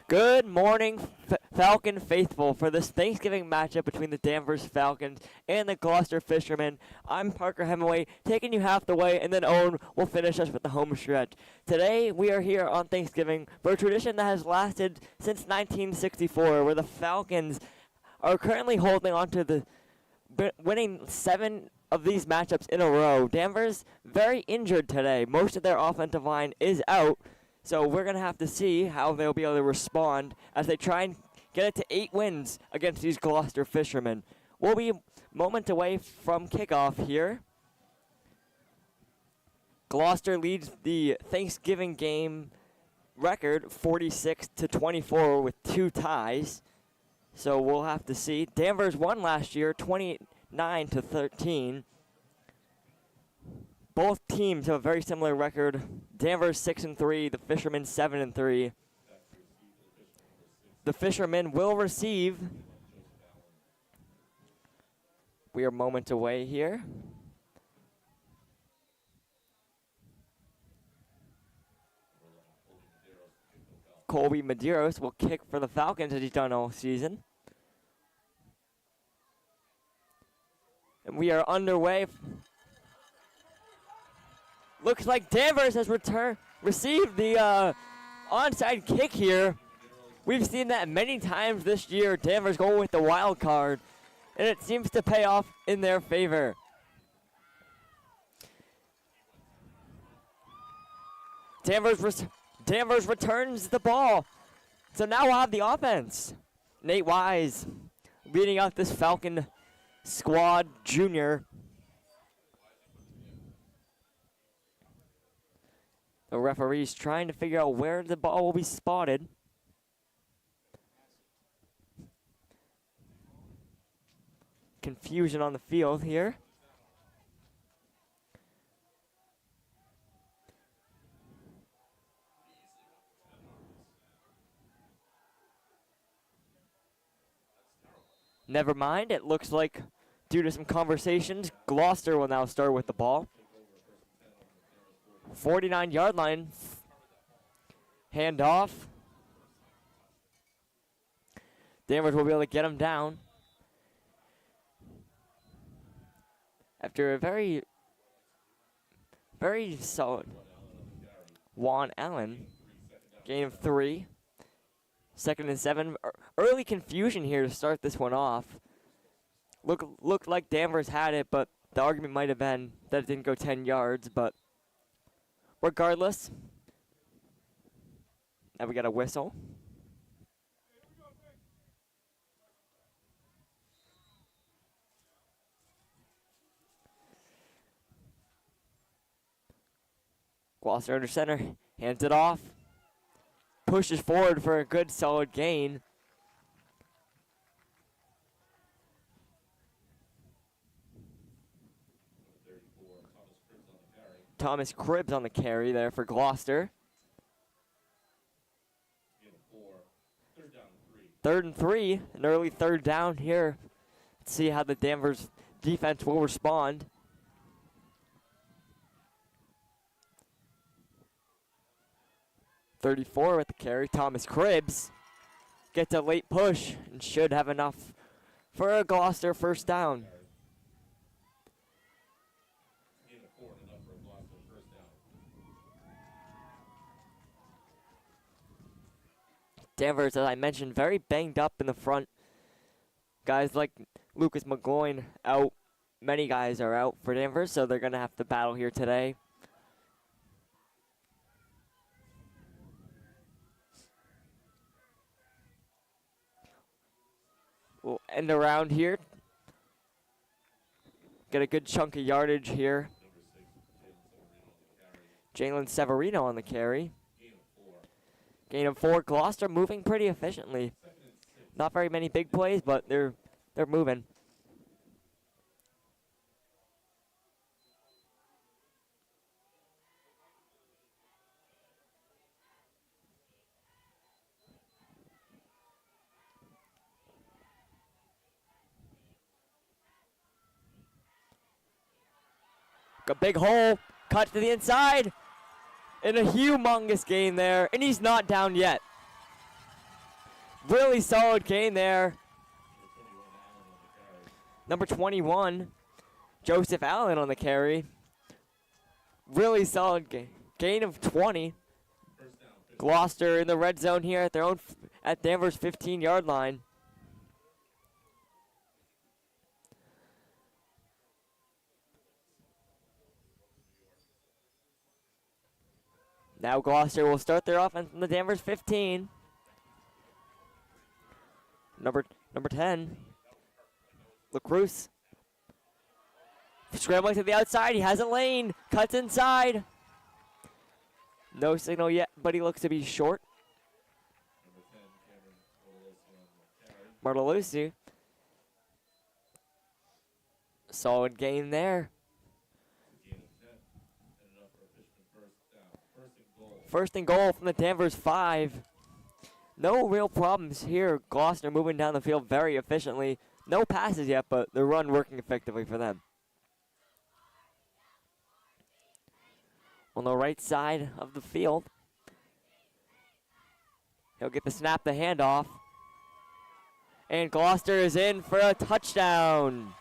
Good morning, Falcon faithful, for this Thanksgiving matchup between the Danvers Falcons and the Gloucester Fishermen. I'm Parker Hemingway, taking you half the way, and then Owen will finish us with the home stretch. Today, we are here on Thanksgiving for a tradition that has lasted since 1964, where the Falcons are currently holding on to the winning 7 of these matchups in a row. Danvers very injured today. Most of their offensive line is out. So we're going to have to see how they'll be able to respond as they try and get it to 8 wins against these Gloucester Fishermen. We'll be moments away from kickoff here. Gloucester leads the Thanksgiving game record 46-24 with 2 ties. So we'll have to see. Danvers won last year 29-13. Both teams have a very similar record. Danvers 6-3, the Fishermen 7-3. The Fishermen will receive. We are moments away here. Colby Medeiros will kick for the Falcons as he's done all season. And we are underway. Looks like Danvers has received the onside kick here. We've seen that many times this year. Danvers going with the wild card, and it seems to pay off in their favor. Danvers returns the ball. So now we'll have the offense. Nate Wise leading out this Falcon squad junior. The referee's trying to figure out where the ball will be spotted. Confusion on the field here. Never mind, it looks like due to some conversations, Gloucester will now start with the ball. 49-yard line. Hand off. Danvers will be able to get him down. After a very solid Juan Allen. Gain of 3. 2nd and 7. Early confusion here to start this one off. Looked like Danvers had it, but the argument might have been that it didn't go 10 yards, but regardless, now we got a whistle. Gloucester under center, hands it off, pushes forward for a good solid gain. Thomas Cribbs on the carry there for Gloucester. 3rd and 3, an early 3rd down here. Let's see how the Danvers defense will respond. .34 with the carry. Thomas Cribbs gets a late push and should have enough for a Gloucester first down. Danvers, as I mentioned, very banged up in the front. Guys like Lucas McGloin out. Many guys are out for Danvers, so they're going to have to battle here today. We'll end around here. Get a good chunk of yardage here. Jalen Severino on the carry. Gain of 4. Gloucester moving pretty efficiently. Not very many big plays, but they're moving. A big hole, cut to the inside. And a humongous gain there, and he's not down yet. Really solid gain there. Number 21, Joseph Allen on the carry. Really solid gain of 20. Gloucester in the red zone here at their own at Danvers' 15-yard line. Now Gloucester will start their offense from the Danvers 15. Number 10, LaCruz. Scrambling to the outside, he has a lane, cuts inside. No signal yet, but he looks to be short. Martelucci. Solid gain there. First and goal from the Danvers 5. No real problems here. Gloucester moving down the field very efficiently. No passes yet, but the run working effectively for them. On the right side of the field, he'll get the snap, the handoff. And Gloucester is in for a touchdown.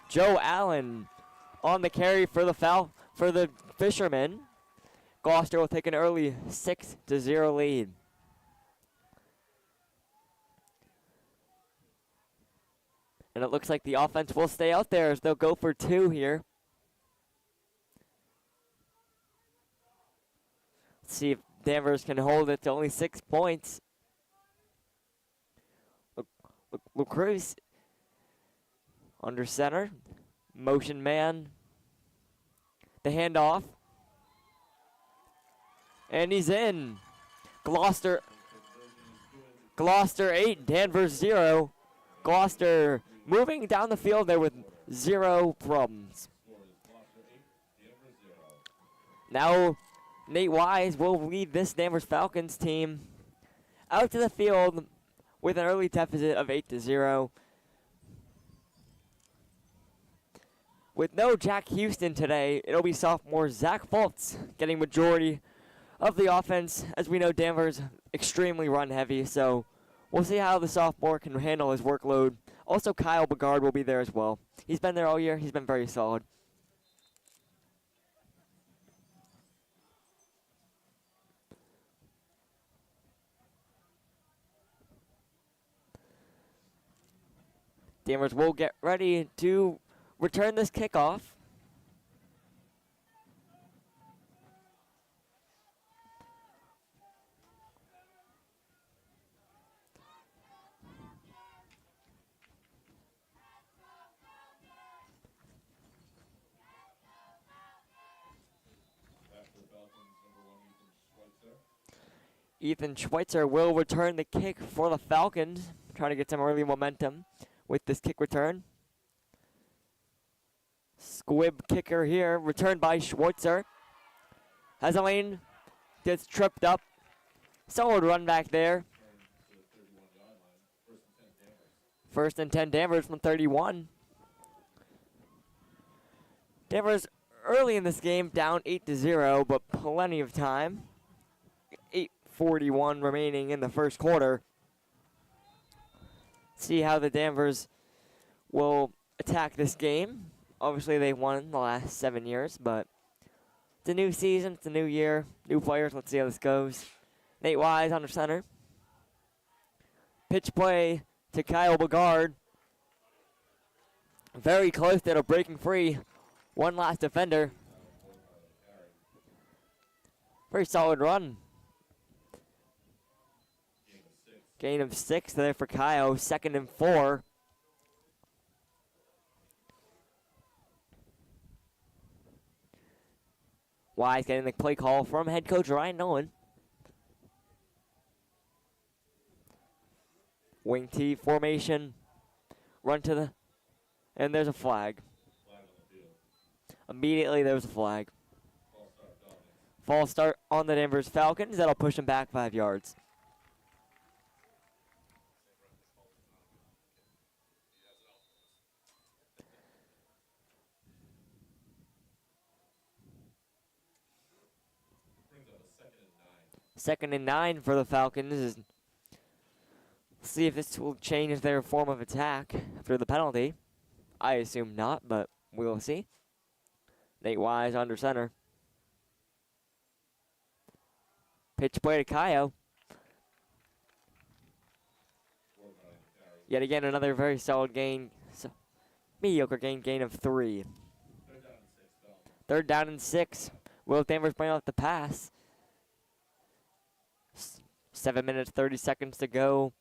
Joe Allen on the carry for the Fishermen. Gloucester will take an early 6-0 lead. And it looks like the offense will stay out there as they'll go for 2 here. Let's see if Danvers can hold it to only 6 points. LaCruz under center. Motion man. The handoff. And he's in. Gloucester 8, Danvers 0. Gloucester moving down the field there with 0 problems. Now Nate Wise will lead this Danvers Falcons team out to the field with an early deficit of 8-0. With no Jack Houston today, it'll be sophomore Zach Fultz getting majority of the offense. As we know, Danvers extremely run heavy, so we'll see how the sophomore can handle his workload. Also, Kyle Begard will be there as well. He's been there all year. He's been very solid. Danvers will get ready to return this kickoff. Ethan Schweitzer will return the kick for the Falcons, trying to get some early momentum with this kick return. Squib kicker here, returned by Schweitzer. Has a lane, gets tripped up. Solid run back there. First and 10 Danvers from 31. Danvers early in this game down 8-0, but plenty of time. 8:41 remaining in the first quarter. See how the Danvers will attack this game. Obviously, they won the last 7 years, but it's a new season, it's a new year, new players. Let's see how this goes. Nate Wise under center. Pitch play to Kyle Begard. Very close to breaking free. One last defender. Very solid run. Gain of 6 there for Kyle. 2nd and 4. Wise getting the play call from head coach Ryan Nolan. Wing T formation. Run to the... And there's a flag. Immediately there's a flag. False start on the Danvers Falcons. That'll push them back 5 yards. 2nd and 9 for the Falcons. See if this will change their form of attack after the penalty. I assume not, but we'll see. Nate Wise under center. Pitch play to Kaio. Yet again, another very solid gain. Mediocre gain of 3. 3rd down and 6. Will Danvers bring out the pass? 7 minutes, 30 seconds to go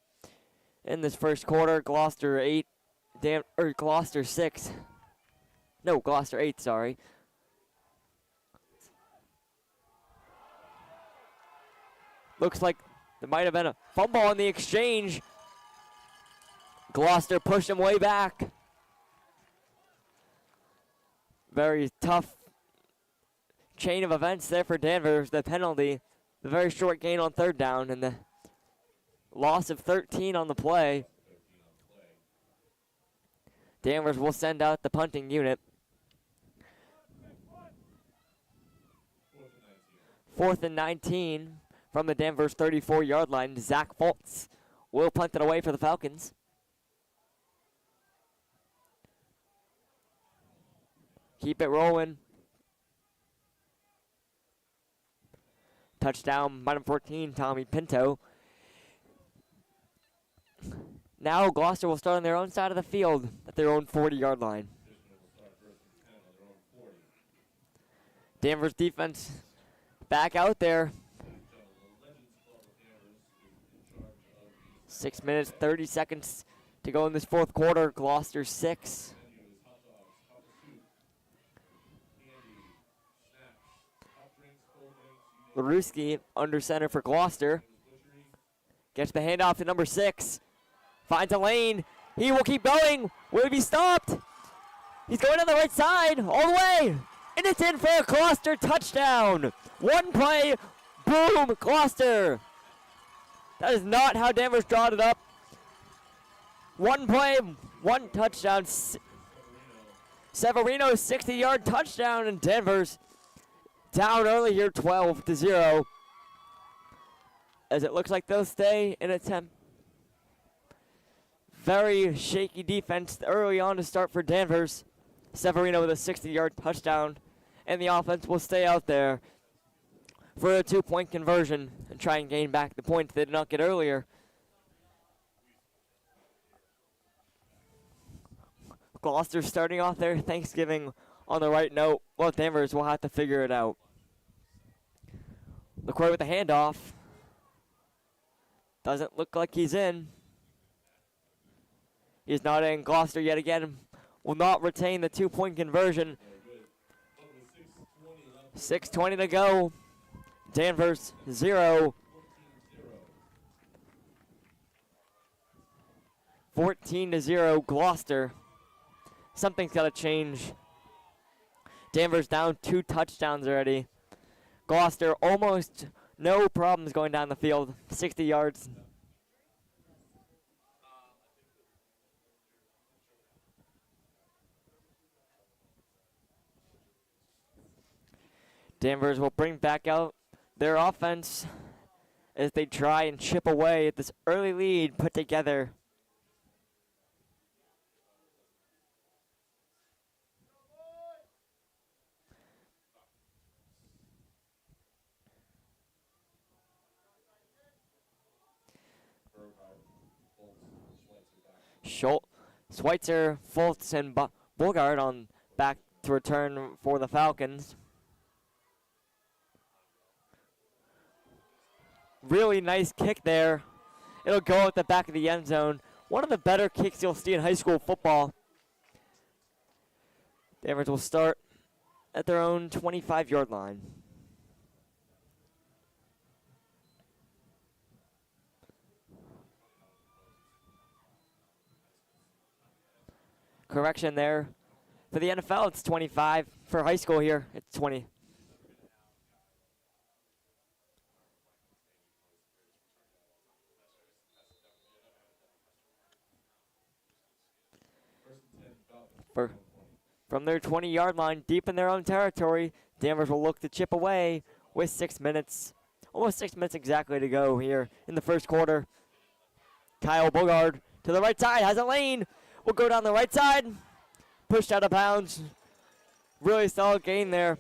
in this first quarter. Gloucester 8, Gloucester 6. No, Gloucester 8, sorry. Looks like there might have been a fumble on the exchange. Gloucester pushed him way back. Very tough chain of events there for Danvers. The penalty, the very short gain on 3rd down, and the loss of 13 on the play. Danvers will send out the punting unit. 4th and 19 from the Danvers 34-yard line. Zach Foltz will punt it away for the Falcons. Keep it rolling. Touchdown, item 14, Tommy Pinto. Now Gloucester will start on their own side of the field at their own 40-yard line. Danvers defense back out there. 6 minutes, 30 seconds to go in this 4th quarter. Gloucester 6. Laruski under center for Gloucester. Gets the handoff to number 6. Finds a lane. He will keep going. Will he be stopped? He's going on the right side, all the way. And it's in for a Gloucester touchdown. One play, boom, Gloucester. That is not how Danvers drawed it up. One play, one touchdown. Severino, 60-yard touchdown, and Danvers down early here, 12-0. As it looks like they'll stay in attempt. Very shaky defense early on to start for Danvers. Severino with a 60-yard touchdown. And the offense will stay out there for a 2-point conversion and try and gain back the points they did not get earlier. Gloucester starting off their Thanksgiving on the right note. Well, Danvers will have to figure it out. LaCroix with the handoff. Doesn't look like he's in. He's not in. Gloucester yet again will not retain the 2-point conversion. 6:20 to go. Danvers 0. 14-0 Gloucester. Something's got to change. Danvers down 2 touchdowns already. Gloucester almost no problems going down the field. 60 yards. Danvers will bring back out their offense as they try and chip away at this early lead put together. Schweitzer, Foltz, and Bogart on back to return for the Falcons. Really nice kick there. It'll go at the back of the end zone. One of the better kicks you'll see in high school football. Danvers will start at their own 25-yard line. Correction there. For the NFL, it's 25. For high school here, it's 20. From their 20-yard line, deep in their own territory, Danvers will look to chip away with 6 minutes. Almost 6 minutes exactly to go here in the first quarter. Kyle Bogard to the right side, has a lane. Will go down the right side. Pushed out of bounds. Really solid gain there.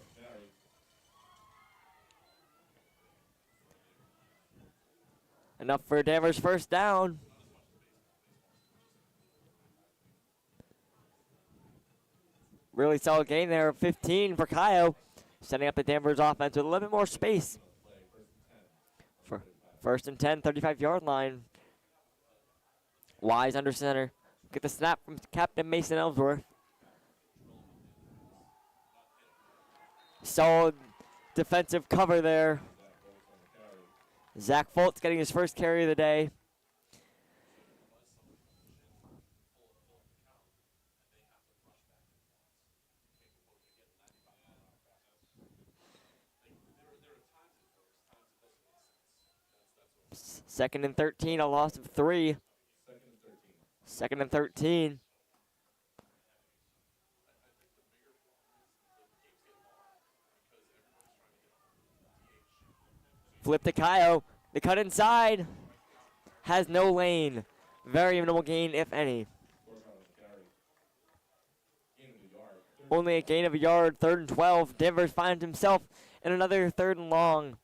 Enough for Danvers' first down. Really solid gain there, 15 for Kyle. Setting up the Danvers offense with a little bit more space. For first and 10, 35-yard line. Wise under center. Get the snap from Captain Mason Ellsworth. Solid defensive cover there. Zach Foltz getting his first carry of the day. Second and 13, a loss of 3. Second and 13. Flip to Kyle. The cut inside. Has no lane. Very minimal gain, if any. Only a gain of a yard, 3rd and 12. Danvers finds himself in another 3rd and long.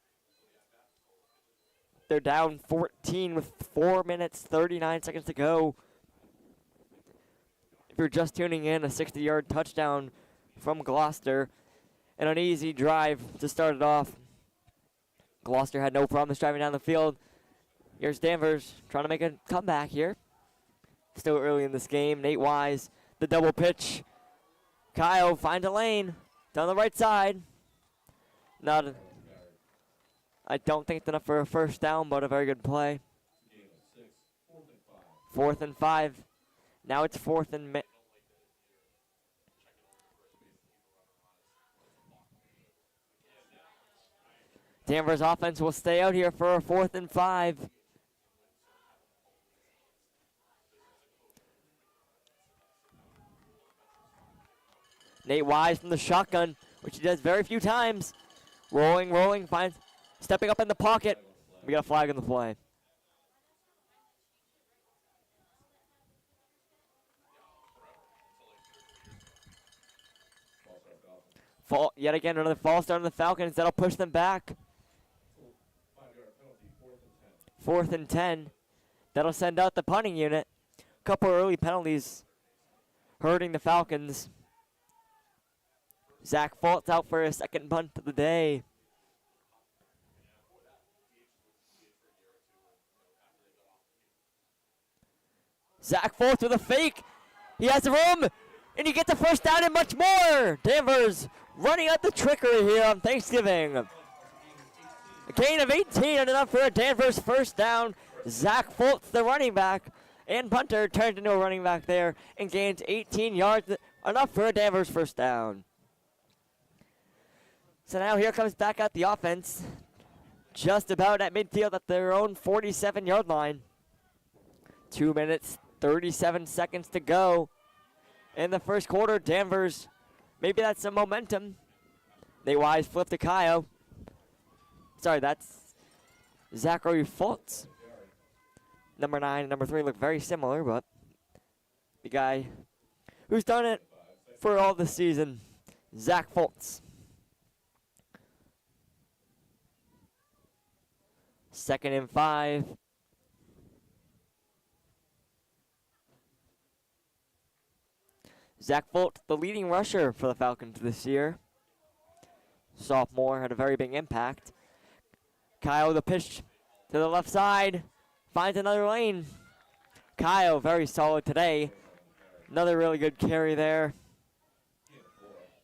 They're down 14 with 4 minutes, 39 seconds to go. If you're just tuning in, a 60-yard touchdown from Gloucester. And an easy drive to start it off. Gloucester had no problems driving down the field. Here's Danvers trying to make a comeback here. Still early in this game. Nate Wise, the double pitch. Kyle finds a lane down the right side. I don't think it's enough for a first down, but a very good play. 4th and 5. Now it's 4th and Danvers offense will stay out here for a 4th and 5. Nate Wise from the shotgun, which he does very few times. Rolling, finds, stepping up in the pocket. We got a flag on the play. Yet again, another false start on the Falcons. That'll push them back. 4th and 10. That'll send out the punting unit. Couple early penalties hurting the Falcons. Zach Foltz out for a second punt of the day. Zach Foltz with a fake. He has the room, and he gets the first down and much more. Danvers running out the trickery here on Thanksgiving. A gain of 18 and enough for a Danvers first down. Zach Foltz, the running back and punter, turned into a running back there and gains 18 yards, enough for a Danvers first down. So now here comes back out the offense, just about at midfield at their own 47-yard line. 2 minutes, 37 seconds to go in the first quarter. Danvers, maybe that's some momentum. Nate Wise flip to Kyle. Sorry, that's Zachary Foltz. Number 9 and number 3 look very similar, but the guy who's done it for all the season, Zach Foltz. 2nd and 5. Zach Foltz, the leading rusher for the Falcons this year. Sophomore, had a very big impact. Kyle, the pitch to the left side, finds another lane. Kyle, very solid today. Another really good carry there.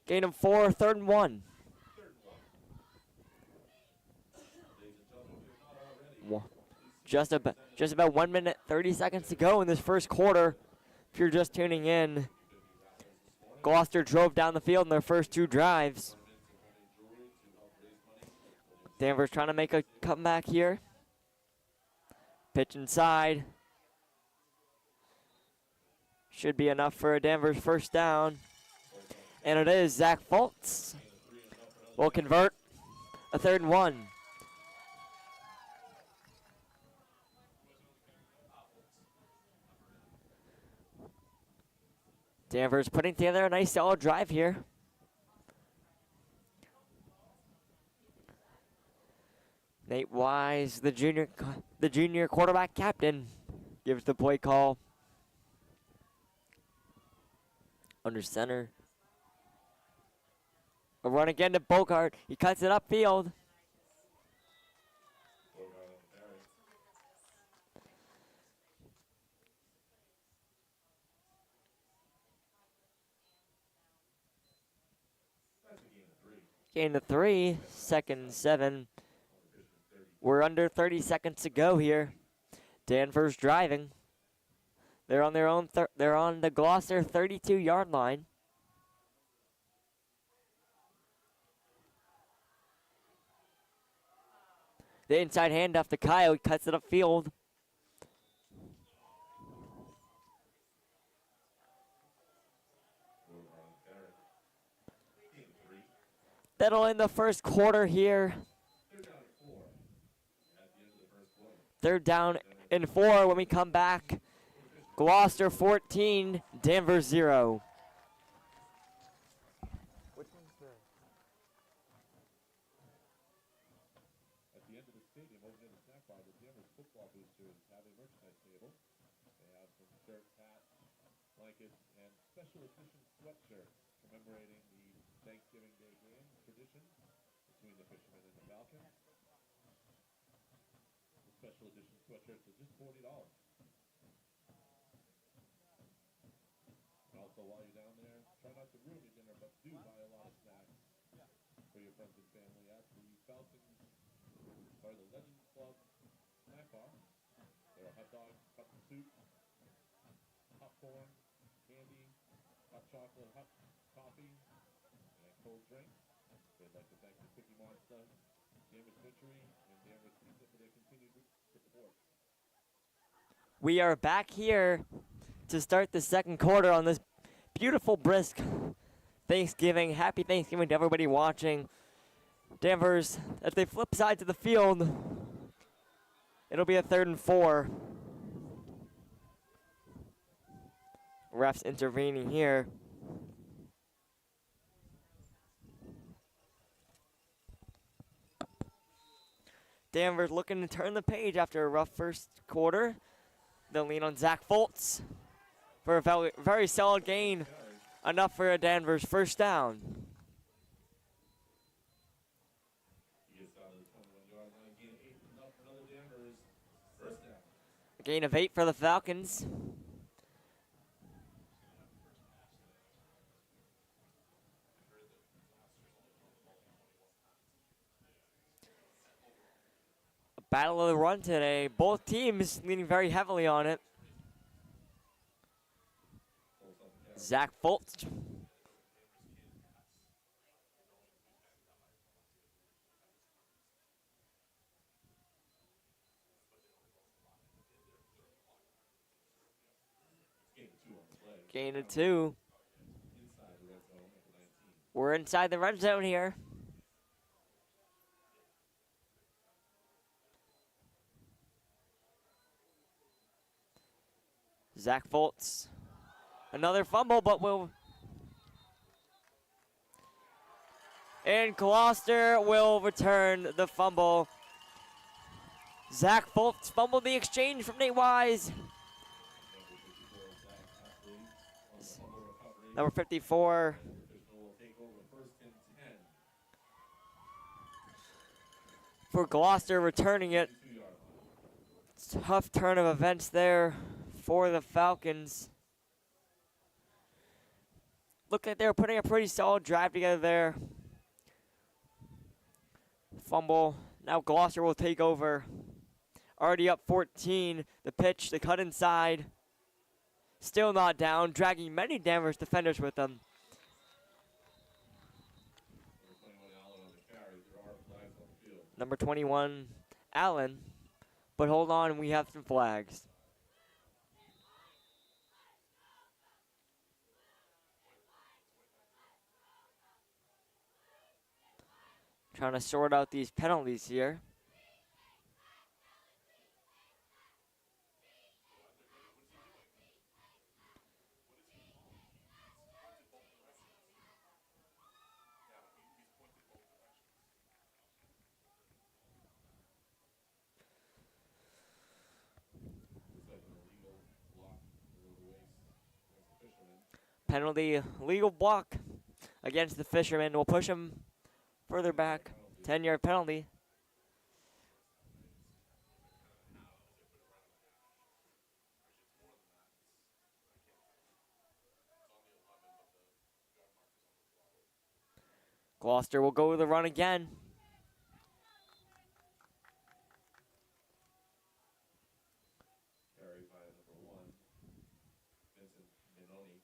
Gain of 4, 3rd and 1. Just about 1 minute, 30 seconds to go in this first quarter. If you're just tuning in, Gloucester drove down the field in their first 2 drives. Danvers trying to make a comeback here. Pitch inside. Should be enough for a Danvers first down. And it is. Zach Foltz will convert a 3rd and 1. Danvers putting together a nice solid drive here. Nate Wise, the junior quarterback captain, gives the play call. Under center. A run again to Bogart. He cuts it upfield. Gain to 3, 2nd and 7. We're under 30 seconds to go here. Danvers driving. They're on their own. They're on the Gloucester 32-yard line. The inside handoff to Kyle. He cuts it upfield. That'll end the first quarter here. 3rd down and 4 when we come back. Gloucester 14, Danvers 0. At the end of the stadium, over near the snack bar, the Danvers football boosters have a merchandise table. They have some shirts, hats, blankets, and special edition sweatshirts commemorating the Thanksgiving Day game tradition between the Fishermen and the Falcons. The special edition sweatshirts are just $40. And also, while you're down there, try not to ruin your dinner, but do buy a lot of snacks for your friends and family at the Falcons, or the Legends Club snack bar. There are hot dogs, cups of soup, popcorn, candy, hot chocolate, hot coffee, and cold drinks. They'd like to thank the Cookie Monster, Danvers Butchery, and Danvers Pizza for their continued support. We are back here to start the second quarter on this beautiful, brisk Thanksgiving. Happy Thanksgiving to everybody watching. Danvers, as they flip sides of the field, it'll be a 3rd and 4. Refs intervening here. Danvers looking to turn the page after a rough first quarter. They'll lean on Zach Foltz for a very solid gain. Enough for a Danvers 1st down. A gain of 8 for the Falcons. A battle of the run today. Both teams leaning very heavily on it. Zach Foltz. Gain of 2. We're inside the red zone here. Zach Foltz. Another fumble, but will. And Gloucester will return the fumble. Zach Foltz fumbled the exchange from Nate Wise. Number 54. For Gloucester returning it. Tough turn of events there for the Falcons. Looked like they were putting a pretty solid drive together there. Fumble. Now Gloucester will take over. Already up 14. The pitch, the cut inside. Still not down, dragging many Danvers defenders with them. Number 21, Allen. But hold on, we have some flags. Trying to sort out these penalties here. Penalty, legal block against the fisherman. Will push him further back. 10-yard penalty. Gloucester will go with the run again. Carry by number 1, Vincent Minoni.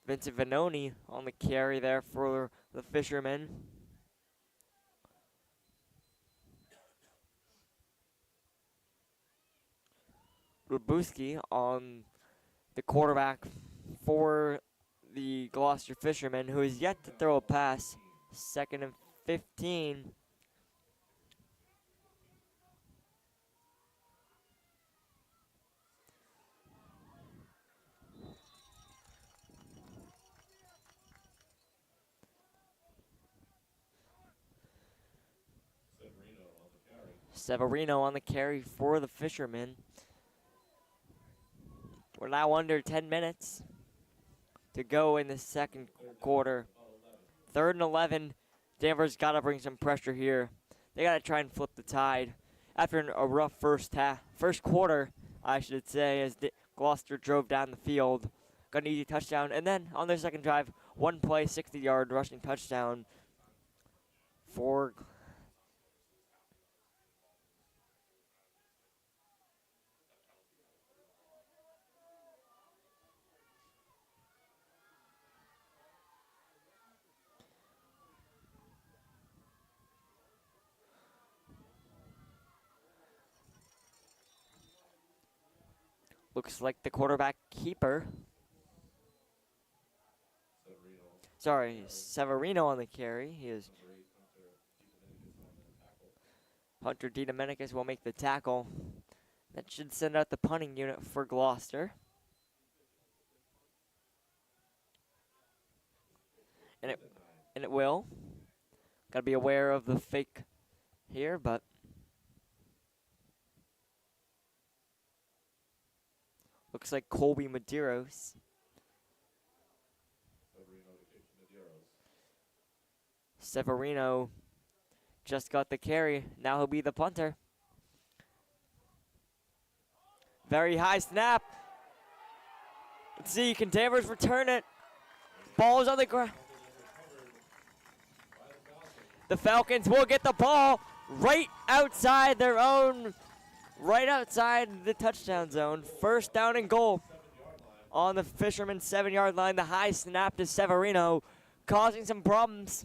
Vincent Venoni on the carry there for the fishermen. Rubuski on the quarterback for the Gloucester fishermen, who is yet to throw a pass. 2nd and 15. Severino on the carry for the fishermen. We're now under 10 minutes to go in the second quarter. 3rd and 11. Danvers got to bring some pressure here. They got to try and flip the tide. After a rough first quarter, I should say, as Gloucester drove down the field. Got an easy touchdown. And then on their second drive, one play, 60-yard rushing touchdown for looks like the quarterback keeper. Severino on the carry. He is Hunter DiDomenicus will make the tackle. That should send out the punting unit for Gloucester. And it will. Got to be aware of the fake here, but looks like Colby Medeiros. Severino just got the carry. Now he'll be the punter. Very high snap. Let's see, can Danvers return it? Ball is on the ground. The Falcons will get the ball right outside their own, right outside the touchdown zone. 1st down and goal on the Fisherman's 7-yard line. The high snap to Severino, causing some problems.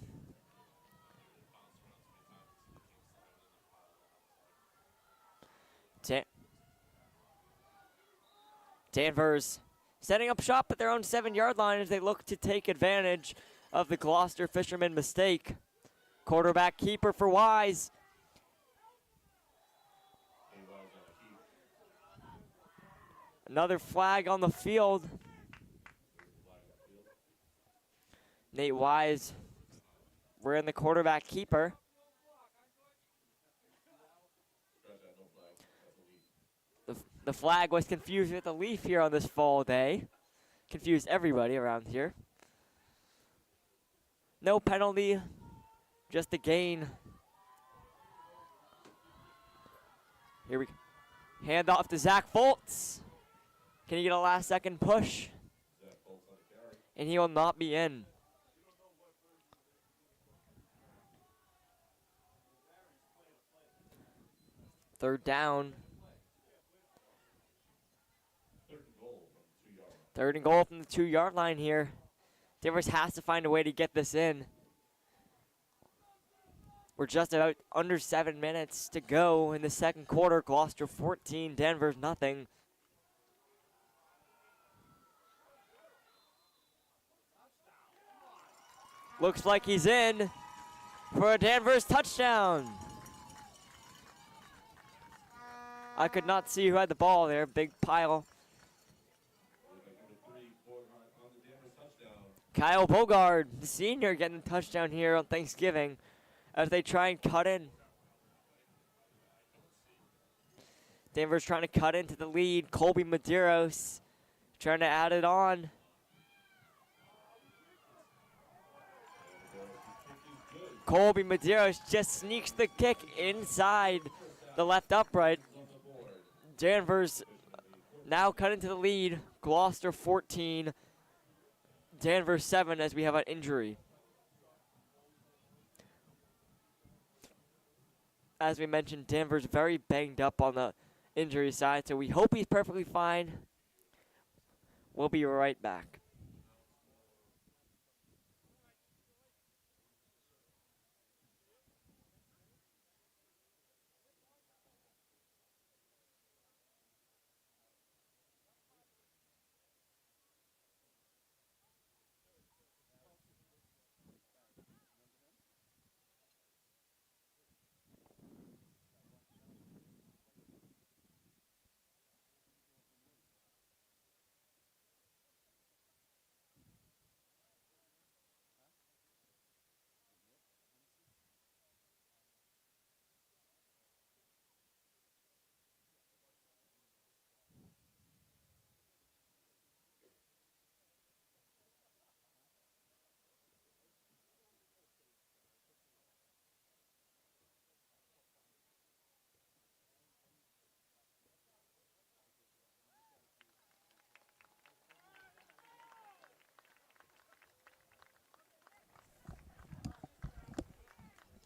Danvers setting up shop at their own 7-yard line as they look to take advantage of the Gloucester Fisherman mistake. Quarterback keeper for Wise. Another flag on the field. Nate Wise wearing the quarterback keeper. The flag was confused with the leaf here on this fall day. Confused everybody around here. No penalty, just a gain. Here we go. Hand off to Zach Foltz. Can he get a last-second push? And he will not be in. Third down. 3rd and goal from the 2-yard line here. Danvers has to find a way to get this in. We're just about under 7 minutes to go in the second quarter. Gloucester 14, Danvers nothing. Looks like he's in for a Danvers touchdown. I could not see who had the ball there. Big pile. Kyle Bogard, the senior, getting a touchdown here on Thanksgiving as they try and cut in. Danvers trying to cut into the lead. Colby Medeiros trying to add it on. Colby Medeiros just sneaks the kick inside the left upright. Danvers now cut into the lead. Gloucester 14, Danvers 7 as we have an injury. As we mentioned, Danvers very banged up on the injury side, so we hope he's perfectly fine. We'll be right back.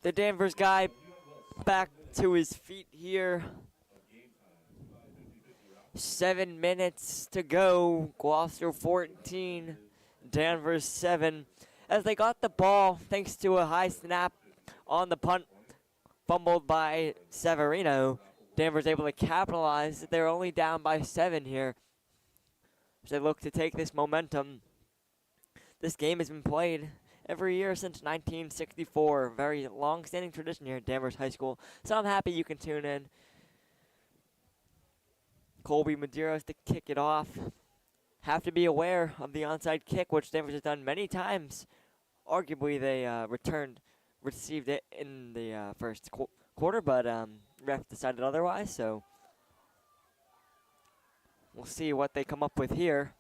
The Danvers guy back to his feet here. 7 minutes to go. Gloucester 14, Danvers 7. As they got the ball, thanks to a high snap on the punt, fumbled by Severino. Danvers able to capitalize. They're only down by 7 here. As they look to take this momentum. This game has been played every year since 1964. Very long-standing tradition here at Danvers High School. So I'm happy you can tune in. Colby Medeiros to kick it off. Have to be aware of the onside kick, which Danvers has done many times. Arguably, they received it in the first quarter, but ref decided otherwise. So we'll see what they come up with here.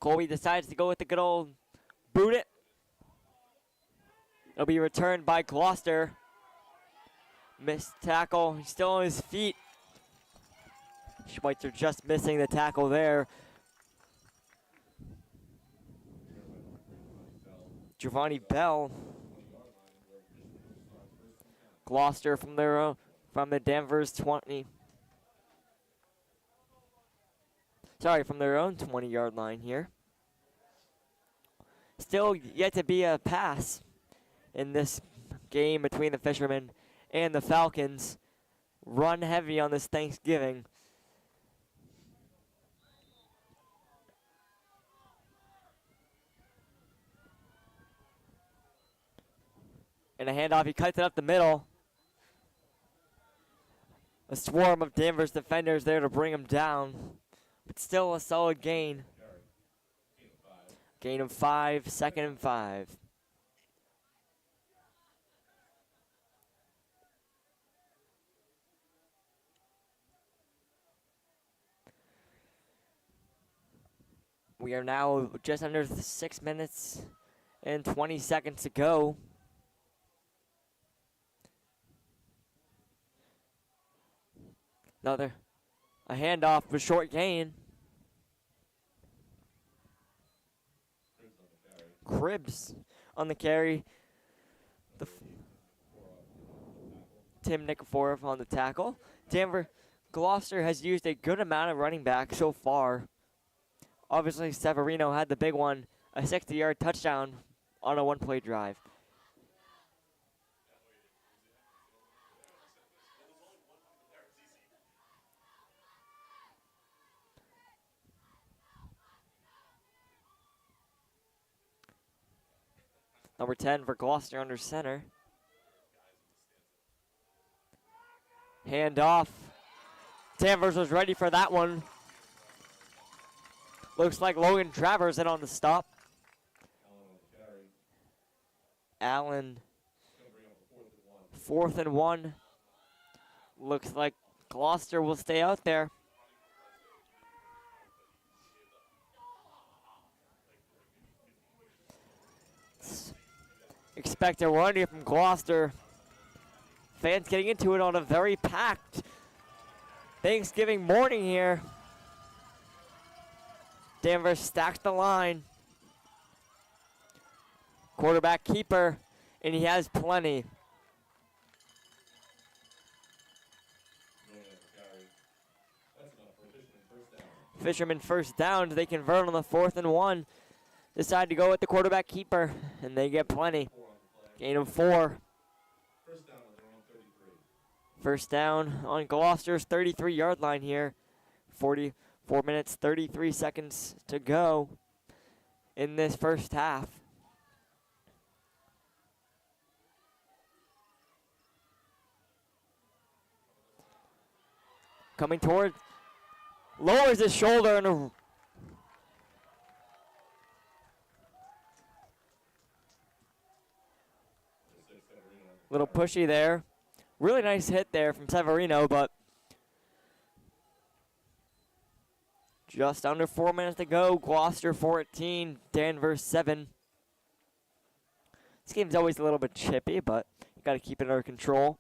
Colby decides to go with the good old boot it. It'll be returned by Gloucester. Missed tackle. He's still on his feet. Schweitzer just missing the tackle there. Giovanni Bell. Gloucester from their from the Danvers 20. Sorry, from their own 20-yard line here. Still yet to be a pass in this game between the Fishermen and the Falcons. Run heavy on this Thanksgiving. And a handoff, he cuts it up the middle. A swarm of Danvers defenders there to bring him down. But still a solid gain. Gain of 5, 2nd and 5. We are now just under 6 minutes and 20 seconds to go. A handoff with short gain. Cribbs on the carry. Tim Nikiforov on the tackle. Gloucester has used a good amount of running back so far. Obviously, Severino had the big one, a 60-yard touchdown on a one-play drive. Number 10 for Gloucester under center. Hand off. Danvers was ready for that one. Looks like Logan Travers in on the stop. Allen. 4th and 1. Looks like Gloucester will stay out there. expect a run here from Gloucester. Fans getting into it on a very packed Thanksgiving morning here. Danvers stacks the line. Quarterback keeper, and he has plenty. Fisherman first down. They convert on the 4th and 1. Decide to go with the quarterback keeper, and they get plenty. Gain of 4. First down on Gloucester's 33-yard line here. 44 minutes, 33 seconds to go in this first half. Coming toward, lowers his shoulder and a little pushy there. Really nice hit there from Severino, but just under 4 minutes to go. Gloucester 14, Danvers 7. This game's always a little bit chippy, but you got to keep it under control.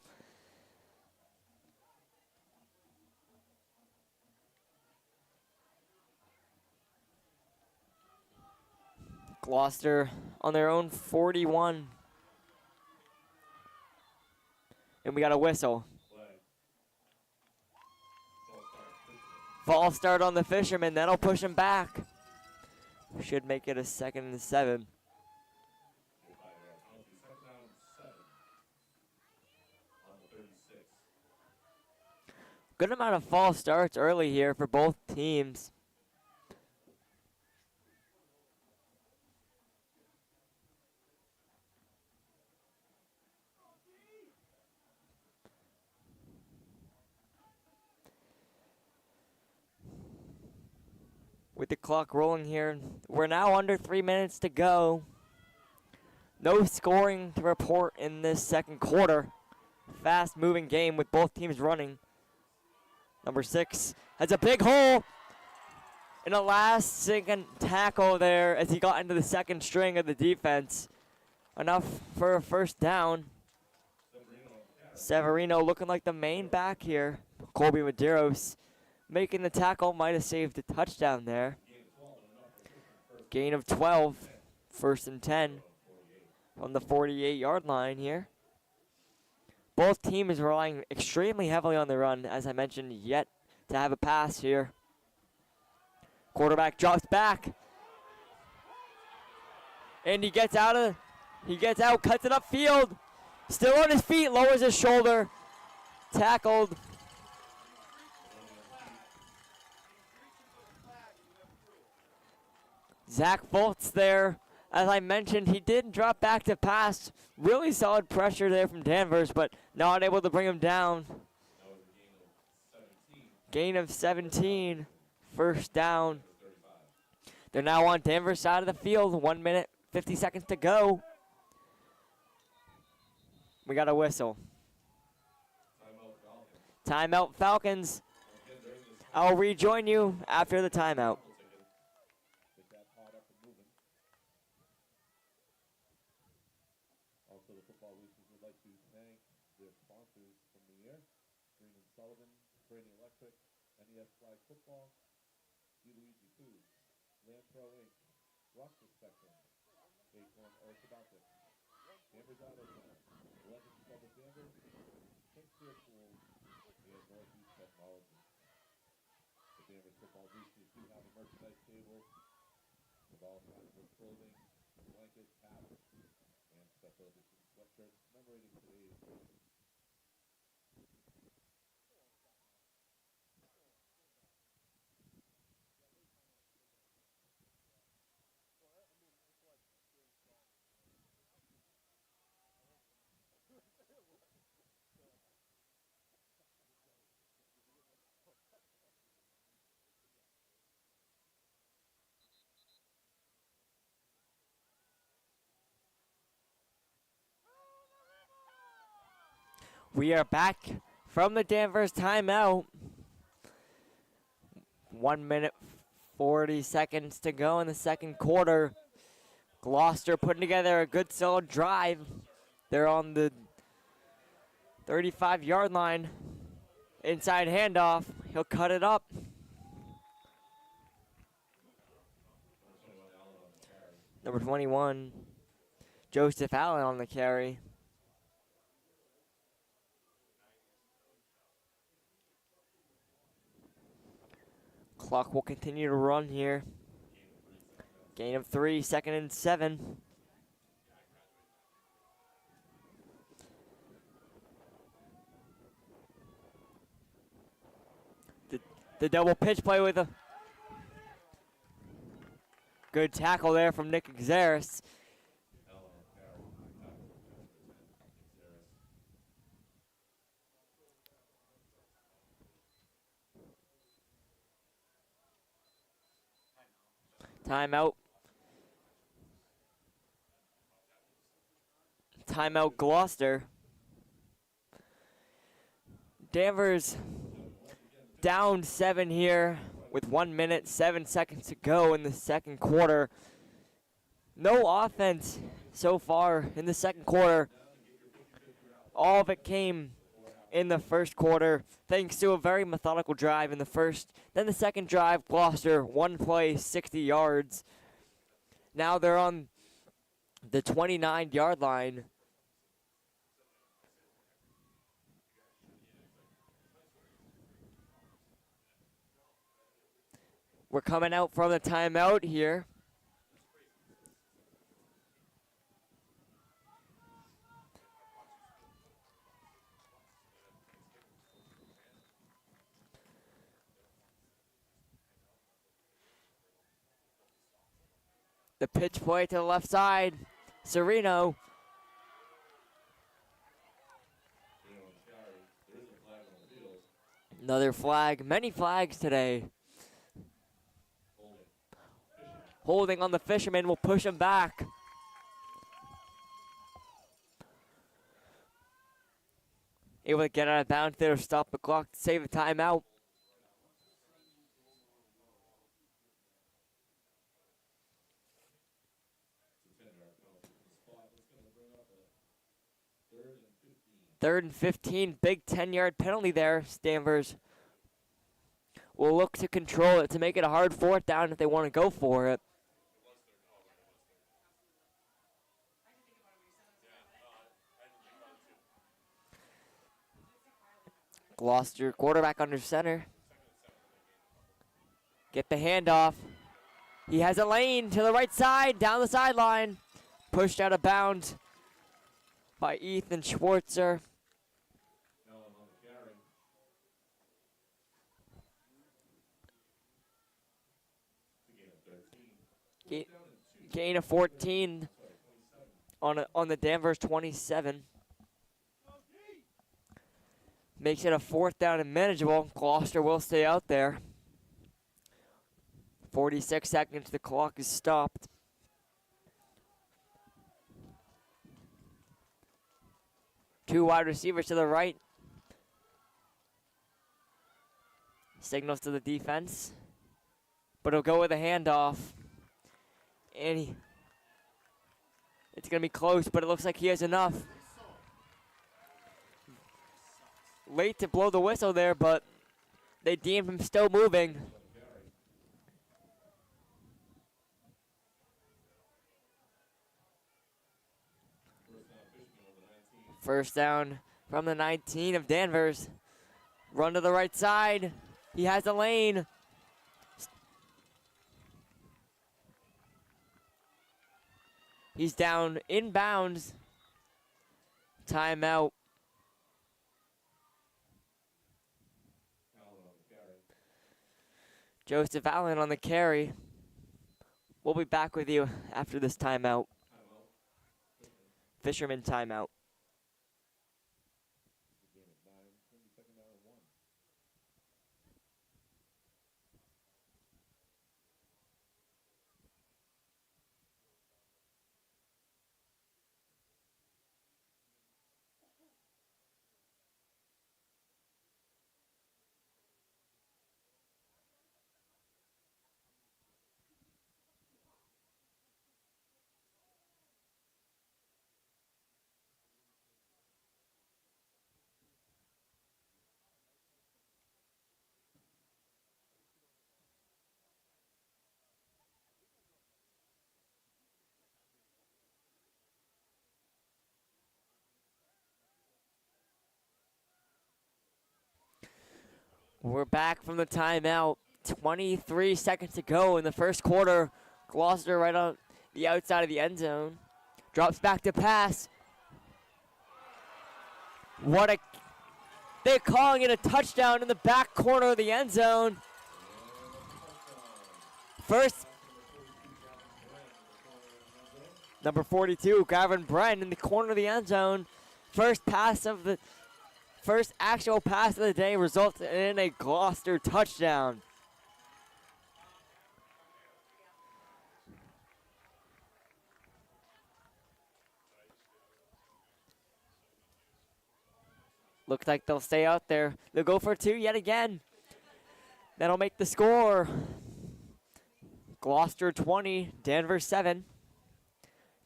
Gloucester on their own 41. And we got a whistle. False start on the Fisherman. That'll push him back. Should make it a 2nd and 7. Good amount of false starts early here for both teams. With the clock rolling here, we're now under 3 minutes to go. No scoring to report in this second quarter. Fast-moving game with both teams running. Number 6 has a big hole. And a last-second tackle there as he got into the second string of the defense. Enough for a first down. Severino looking like the main back here. Colby Medeiros making the tackle, might have saved a touchdown there. Gain of 12, 1st and 10 from the 48-yard line here. Both teams relying extremely heavily on the run, as I mentioned, yet to have a pass here. Quarterback drops back. And he gets out, cuts it upfield. Still on his feet, lowers his shoulder. Tackled. Zach Foltz there. As I mentioned, he did drop back to pass. Really solid pressure there from Danvers, but not able to bring him down. Gain of 17. First down. They're now on Danvers' side of the field. 1 minute, 50 seconds to go. We got a whistle. Timeout Falcons. I'll rejoin you after the timeout. Football, Luigi Foods, Lantro Inc., Gloucester Spectrum, Acorn Orthodontics, Danvers Auto Center, Legends Club of Danvers, Kingsfield Schools, and Northeast Technology. The Danvers Football Boosters do have a merchandise table with all kinds of clothing, blankets, hats, and special edition sweatshirts commemorating today's day. We are back from the Danvers timeout. 1 minute, 40 seconds to go in the second quarter. Gloucester putting together a good solid drive. They're on the 35-yard line. Inside handoff. He'll cut it up. Number 21, Joseph Allen on the carry. Clock will continue to run here. Gain of 3, 2nd and 7. The double pitch play with a good tackle there from Nick Xeris. Timeout. Timeout Gloucester. Danvers down 7 here with 1 minute, 7 seconds to go in the second quarter. No offense so far in the second quarter. All of it came in the first quarter, thanks to a very methodical drive in the first. Then the second drive, Gloucester, 1 play, 60 yards. Now they're on the 29-yard line. We're coming out from the timeout here. The pitch play to the left side. Sereno. Another flag. Many flags today. Holding on the fisherman will push him back. Able to get out of bounds there, stop the clock to save the timeout. Third and 15, big 10-yard penalty there. Danvers will look to control it to make it a hard 4th down if they want to go for it. Gloucester quarterback under center. Get the handoff. He has a lane to the right side, down the sideline. Pushed out of bounds by Ethan Schwartzer. Gain of 14 on the Danvers 27. Makes it a 4th down and manageable. Gloucester will stay out there. 46 seconds, the clock is stopped. Two wide receivers to the right. Signals to the defense. But he'll go with a handoff. And it's going to be close, but it looks like he has enough. Late to blow the whistle there, but they deemed him still moving. First down from the 19 of Danvers. Run to the right side. He has a lane. He's down inbounds. Timeout. Joseph Allen on the carry. We'll be back with you after this timeout. Fisherman timeout. We're back from the timeout. 23 seconds to go in the first quarter. Gloucester right on the outside of the end zone. Drops back to pass. They're calling it a touchdown in the back corner of the end zone. First, number 42, Gavin Bren in the corner of the end zone. First actual pass of the day results in a Gloucester touchdown. Looks like they'll stay out there. They'll go for two yet again. That'll make the score. Gloucester 20, Danvers 7.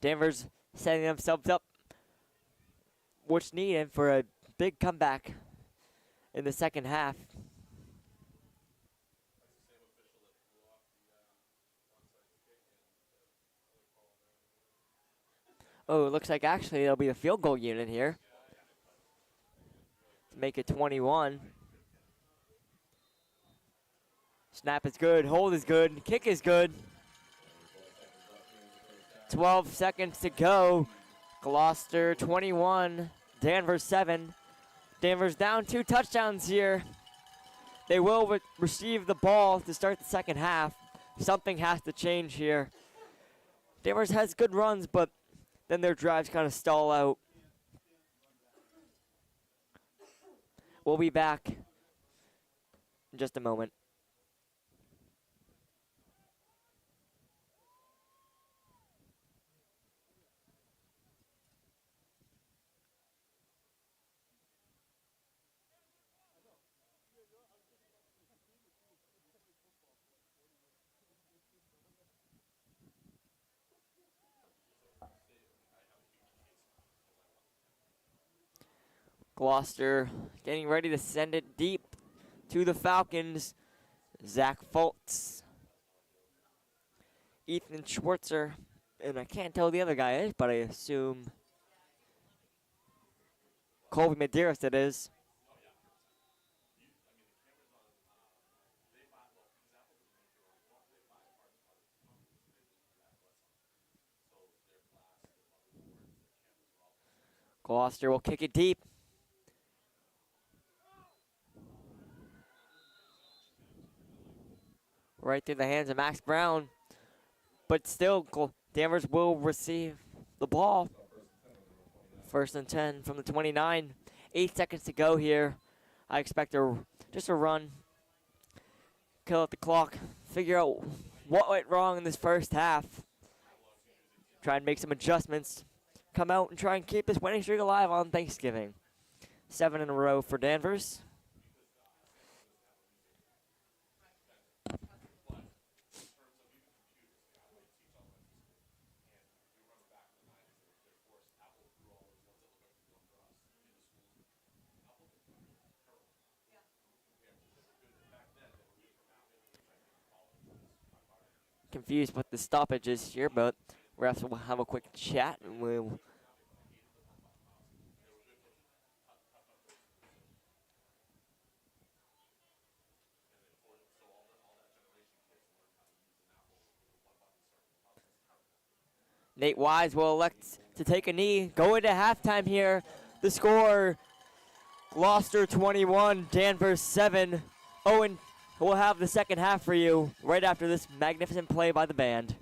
Danvers setting themselves up, which needed for a big comeback in the second half. Oh, it looks like actually there'll be a field goal unit here to make it 21. Snap is good, hold is good, kick is good. 12 seconds to go. Gloucester 21, Danvers 7. Danvers down 2 touchdowns here. They will receive the ball to start the second half. Something has to change here. Danvers has good runs, but then their drives kind of stall out. We'll be back in just a moment. Gloucester getting ready to send it deep to the Falcons. Zach Fultz, Ethan Schwartzer, and I can't tell who the other guy is, but I assume Colby Medeiros it is. Gloucester will kick it deep. Right through the hands of Max Brown. But still, Danvers will receive the ball. First and 10 from the 29. 8 seconds to go here. I expect just a run. Kill out the clock. Figure out what went wrong in this first half. Try and make some adjustments. Come out and try and keep this winning streak alive on Thanksgiving. 7 in a row for Danvers. Confused with the stoppages here, but refs will have a quick chat and we'll Nate Wise will elect to take a knee. Go into halftime here. The score, Gloucester 21, Danvers 7. Owen will have the second half for you right after this magnificent play by the band.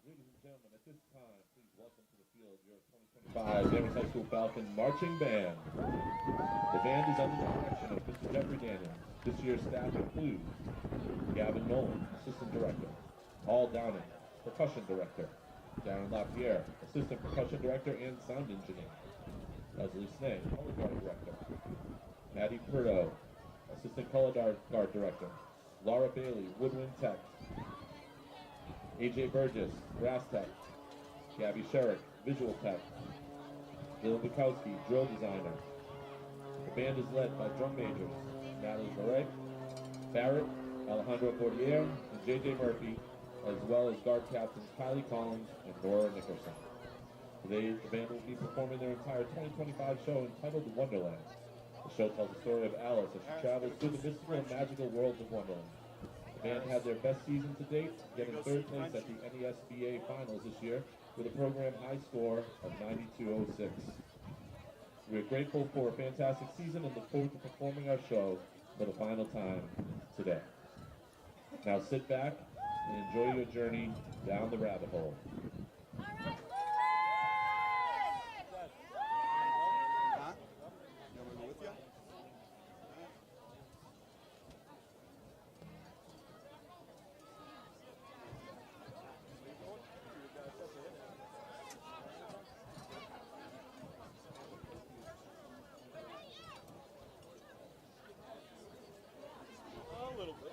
Ladies and gentlemen, at this time, please welcome to the field your 2025 Danvers High School Falcon Marching Band. The band is under the direction of Mr. Jeffrey Daniels. This year's staff includes Gavin Nolan, Assistant Director. Paul Downing, Percussion Director. Darren LaPierre, Assistant Percussion Director and Sound Engineer. Leslie Snay, Color Guard Director. Maddie Purdo, Assistant Color Guard Director. Laura Bailey, Woodwind Tech. AJ Burgess, Brass Tech. Gabby Sherrick, Visual Tech. Dylan Bukowski, Drill Designer. The band is led by drum majors Natalie Murray, Barrett, Alejandro Cordier, and JJ Murphy, as well as guard captains Kylie Collins and Nora Nickerson. Today, the band will be performing their entire 2025 show entitled Wonderland. The show tells the story of Alice as she travels through the mystical and magical worlds of Wonderland. The band had their best season to date, getting third place at the NESBA Finals this year with a program high score of 92.06. We are grateful for a fantastic season and look forward to performing our show for the final time today. Now sit back and enjoy your journey down the rabbit hole. A little bit.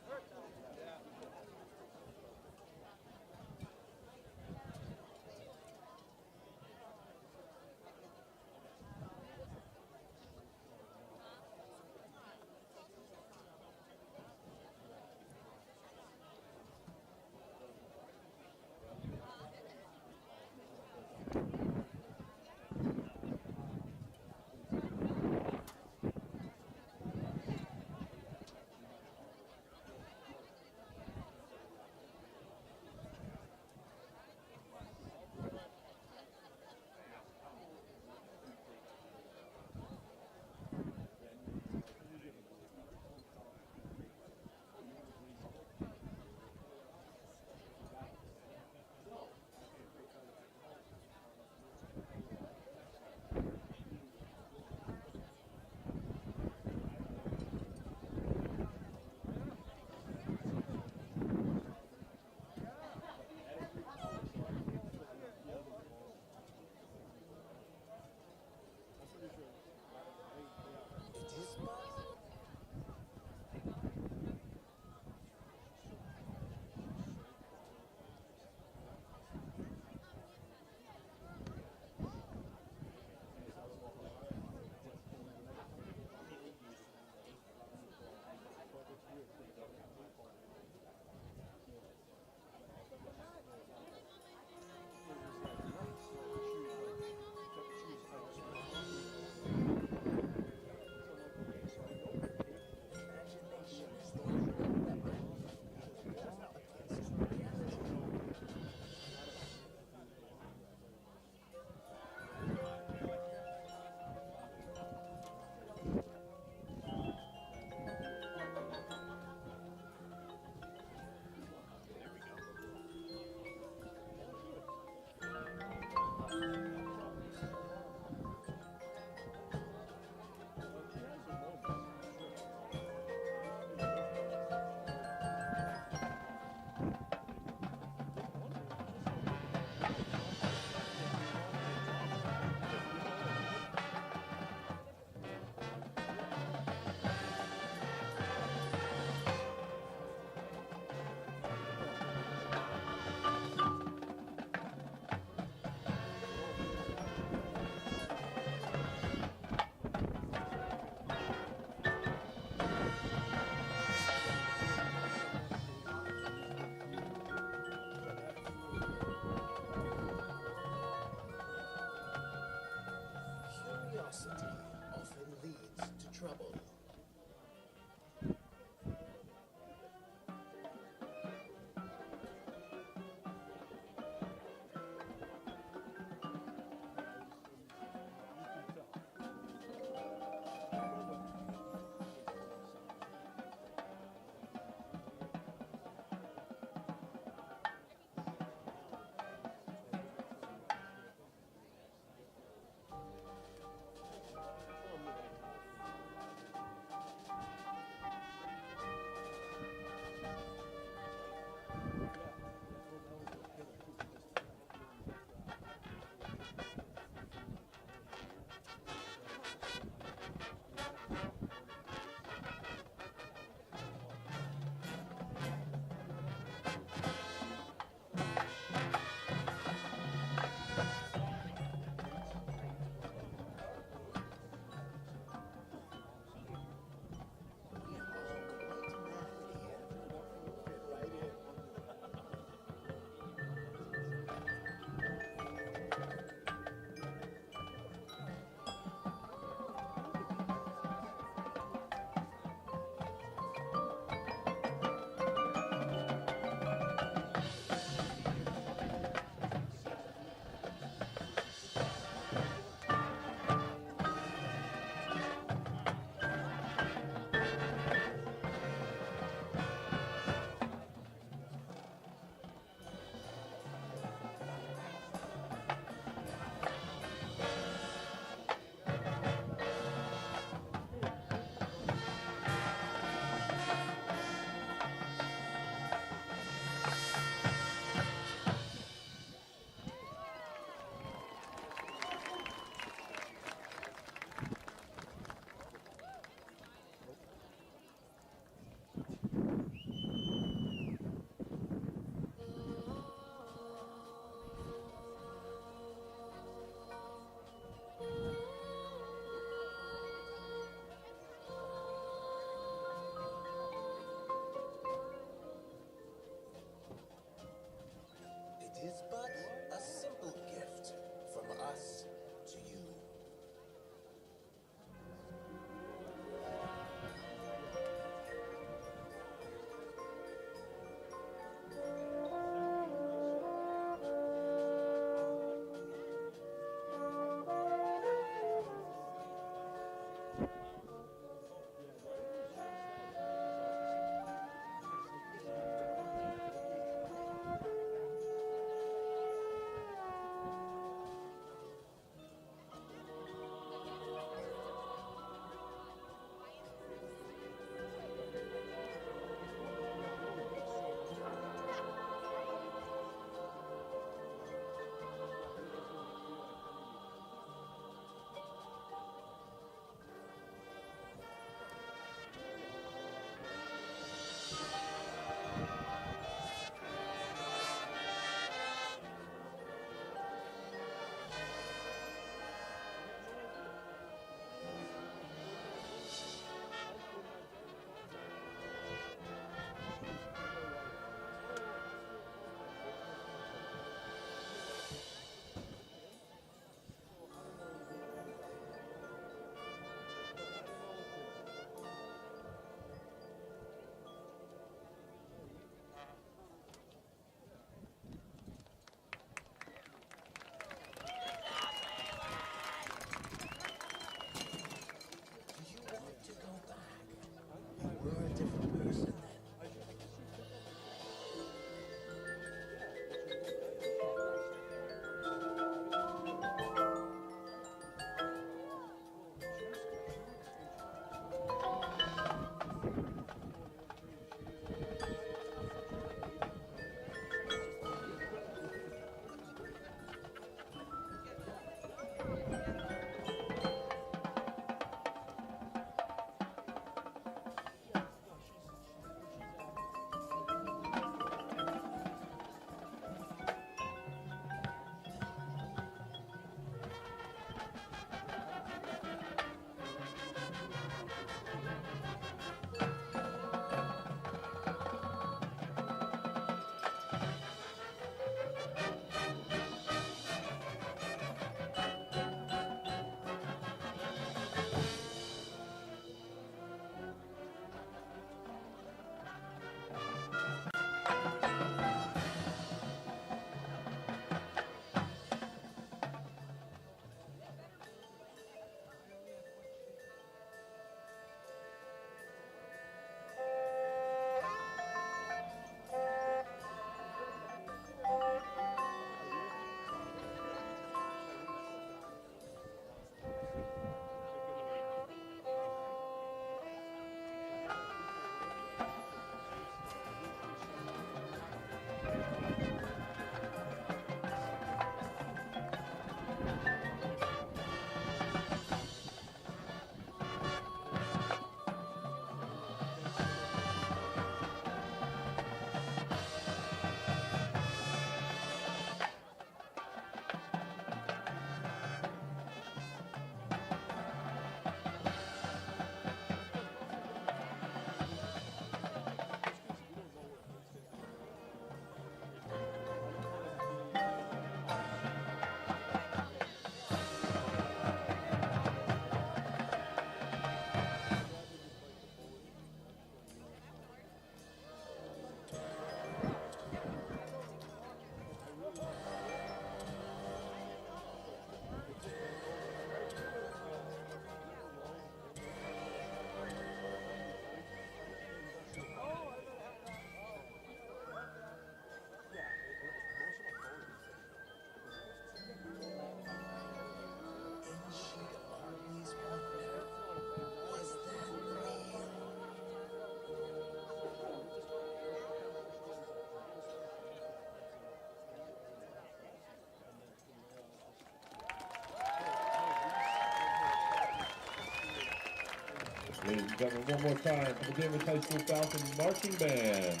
Ladies and gentlemen, one more time for the Danvers High School Falcons Marching Band.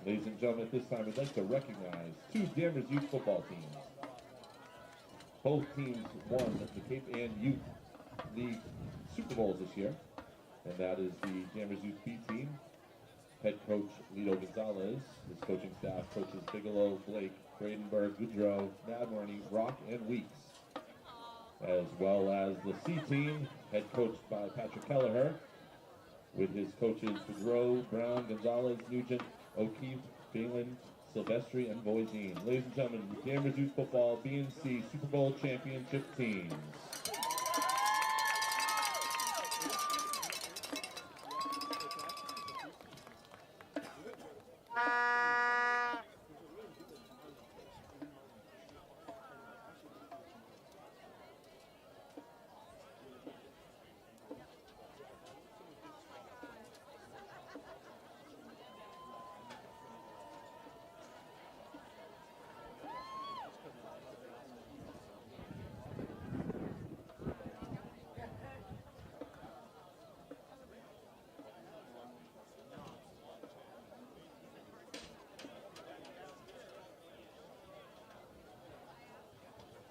Ladies and gentlemen, at this time, I'd like to recognize two Danvers youth football teams. Both teams won the Cape Ann Youth League Super Bowls this year, and that is the Danvers Youth B team. Head coach Lito Gonzalez, his coaching staff coaches Bigelow, Blake, Bradenberg, Goudreau, Nadworny, Rock, and Weeks. As well as the C team, head coached by Patrick Kelleher, with his coaches Goudreau, Brown, Gonzalez, Nugent, O'Keefe, Balin, Silvestri, and Voisin. Ladies and gentlemen, the Danvers Youth Football B&C Super Bowl Championship teams.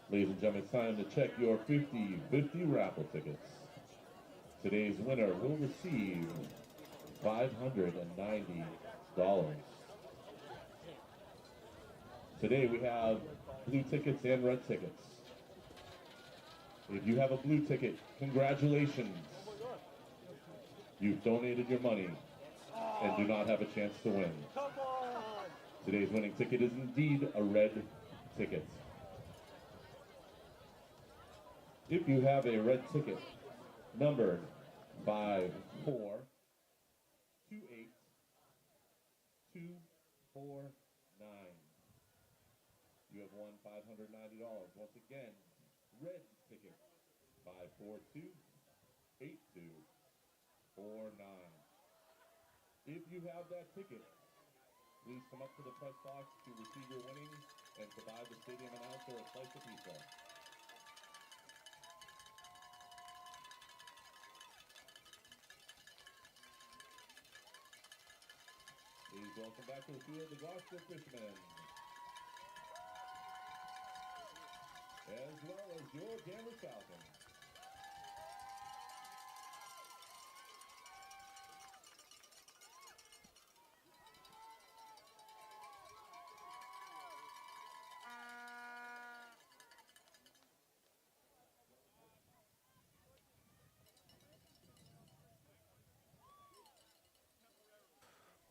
Ladies and gentlemen, it's time to check your 50-50 raffle tickets. Today's winner will receive $590. Today we have blue tickets and red tickets. If you have a blue ticket, congratulations. You've donated your money and do not have a chance to win. Today's winning ticket is indeed a red ticket. If you have a red ticket numbered 5428249, you have won $590. Once again, red ticket 5428249. If you have that ticket, please come up to the press box to receive your winnings and to buy the stadium announcer a slice of pizza. Please welcome back to the field the Gloucester Fishermen, as well as your Danvers Falcons.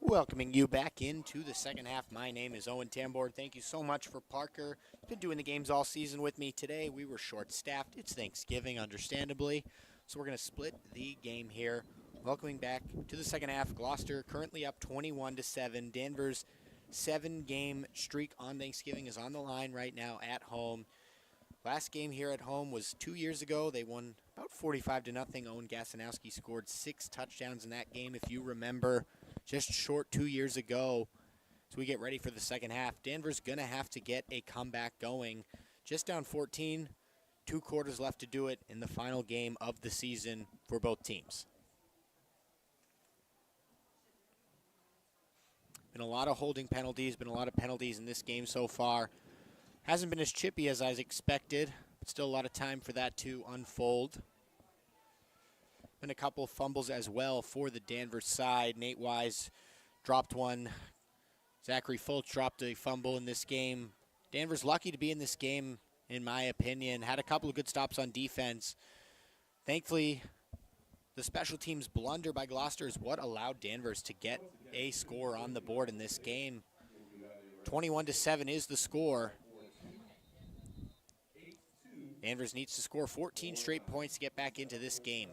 Welcoming you back into the second half. My name is Owen Tambor. Thank you so much for Parker. He's been doing the games all season with me. Today we were short-staffed. It's Thanksgiving, understandably, so we're going to split the game here. Welcoming back to the second half. Gloucester currently up 21-7. Danvers' 7-game streak on Thanksgiving is on the line right now at home. Last game here at home was 2 years ago. They won about 45-0. Owen Gasanowski scored 6 touchdowns in that game, if you remember, just short 2 years ago. So we get ready for the second half. Danvers going to have to get a comeback going. Just down 14, 2 quarters left to do it in the final game of the season for both teams. Been a lot of holding penalties, been a lot of penalties in this game so far. Hasn't been as chippy as I expected, but still a lot of time for that to unfold. Been a couple fumbles as well for the Danvers side. Nate Wise dropped one. Zachary Fultz dropped a fumble in this game. Danvers lucky to be in this game, in my opinion. Had a couple of good stops on defense. Thankfully, the special teams blunder by Gloucester is what allowed Danvers to get a score on the board in this game. 21-7 is the score. Danvers needs to score 14 straight points to get back into this game.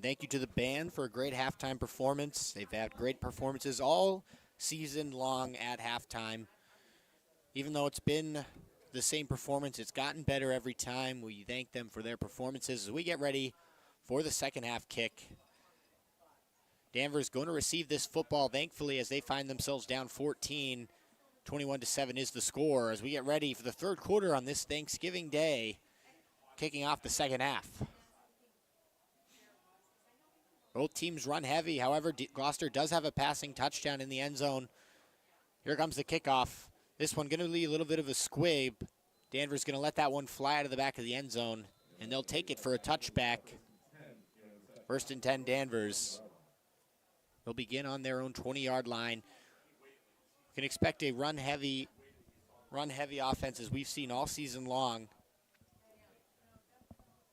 thank you to the band for a great halftime performance. They've had great performances all season long at halftime. Even though it's been the same performance, it's gotten better every time. We thank them for their performances as we get ready for the second half kick. Danvers going to receive this football, thankfully, as they find themselves down 14. 21-7 is the score as we get ready for the third quarter on this Thanksgiving Day, kicking off the second half. Both teams run heavy. However, Gloucester does have a passing touchdown in the end zone. Here comes the kickoff. This one going to be a little bit of a squib. Danvers going to let that one fly out of the back of the end zone, and they'll take it for a touchback. 1st and 10 Danvers. They'll begin on their own 20-yard line. You can expect a run-heavy offense as we've seen all season long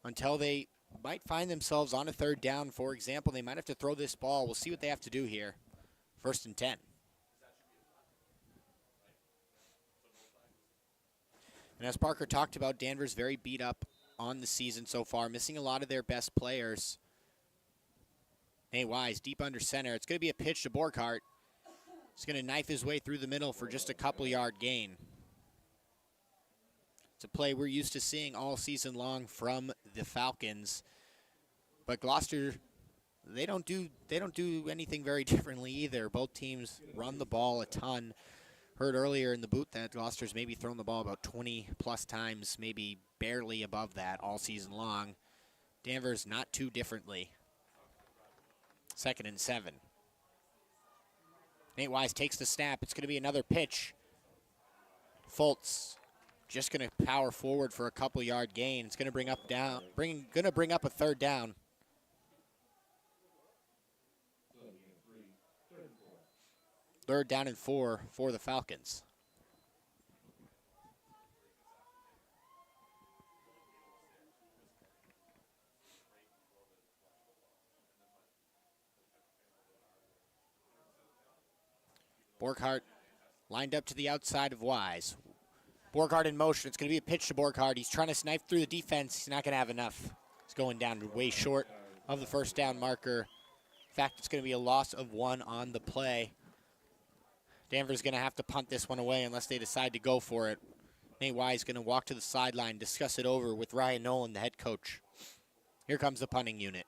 until they might find themselves on a third down. For example, they might have to throw this ball. We'll see what they have to do here. 1st and 10. And as Parker talked about, Danvers very beat up on the season so far, missing a lot of their best players. Nate Wise, deep under center. It's going to be a pitch to Borghardt. He's going to knife his way through the middle for just a couple-yard gain. It's a play we're used to seeing all season long from the Falcons. But Gloucester, they don't do anything very differently either. Both teams run the ball a ton. Heard earlier in the booth that Gloucester's maybe thrown the ball about 20-plus times, maybe barely above that all season long. Danvers not too differently. 2nd and 7. Nate Wise takes the snap. It's going to be another pitch. Fultz just going to power forward for a couple-yard gain. It's going to bring up a third down. Third down and 4 for the Falcons. Borghardt lined up to the outside of Wise. Borghardt in motion. It's going to be a pitch to Borghardt. He's trying to snipe through the defense. He's not going to have enough. He's going down way short of the first down marker. In fact, it's going to be a loss of 1 on the play. Danvers going to have to punt this one away unless they decide to go for it. Nate Wise going to walk to the sideline, discuss it over with Ryan Nolan, the head coach. Here comes the punting unit.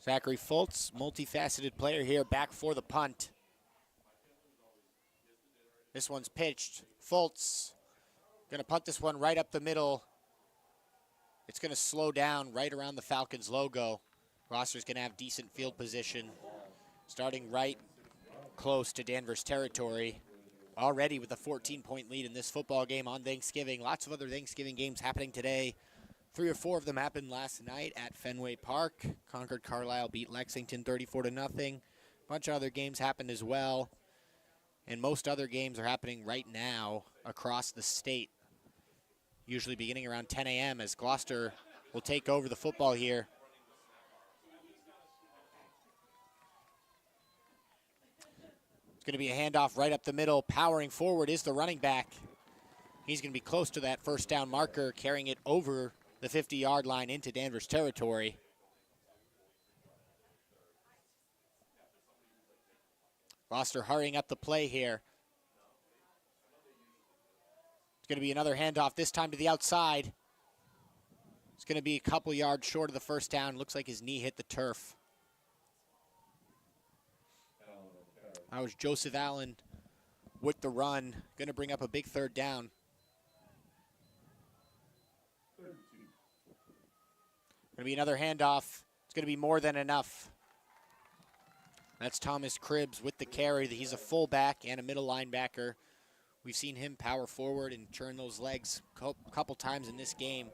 Zachary Fultz, multifaceted player here, back for the punt. This one's pitched. Fultz going to punt this one right up the middle. It's going to slow down right around the Falcons logo. Gloucester's going to have decent field position, starting right close to Danvers territory. Already with a 14-point lead in this football game on Thanksgiving. Lots of other Thanksgiving games happening today. 3 or 4 of them happened last night at Fenway Park. Concord Carlisle beat Lexington 34-0. A bunch of other games happened as well. And most other games are happening right now across the state. Usually beginning around 10 a.m. as Gloucester will take over the football here. It's going to be a handoff right up the middle. Powering forward is the running back. He's going to be close to that first down marker, carrying it over the 50-yard line into Danvers territory. Gloucester hurrying up the play here. It's going to be another handoff, this time to the outside. It's going to be a couple yards short of the first down. Looks like his knee hit the turf. That was Joseph Allen with the run. Going to bring up a big third down. Going to be another handoff. It's going to be more than enough. That's Thomas Cribbs with the carry. He's a fullback and a middle linebacker. We've seen him power forward and turn those legs a couple times in this game.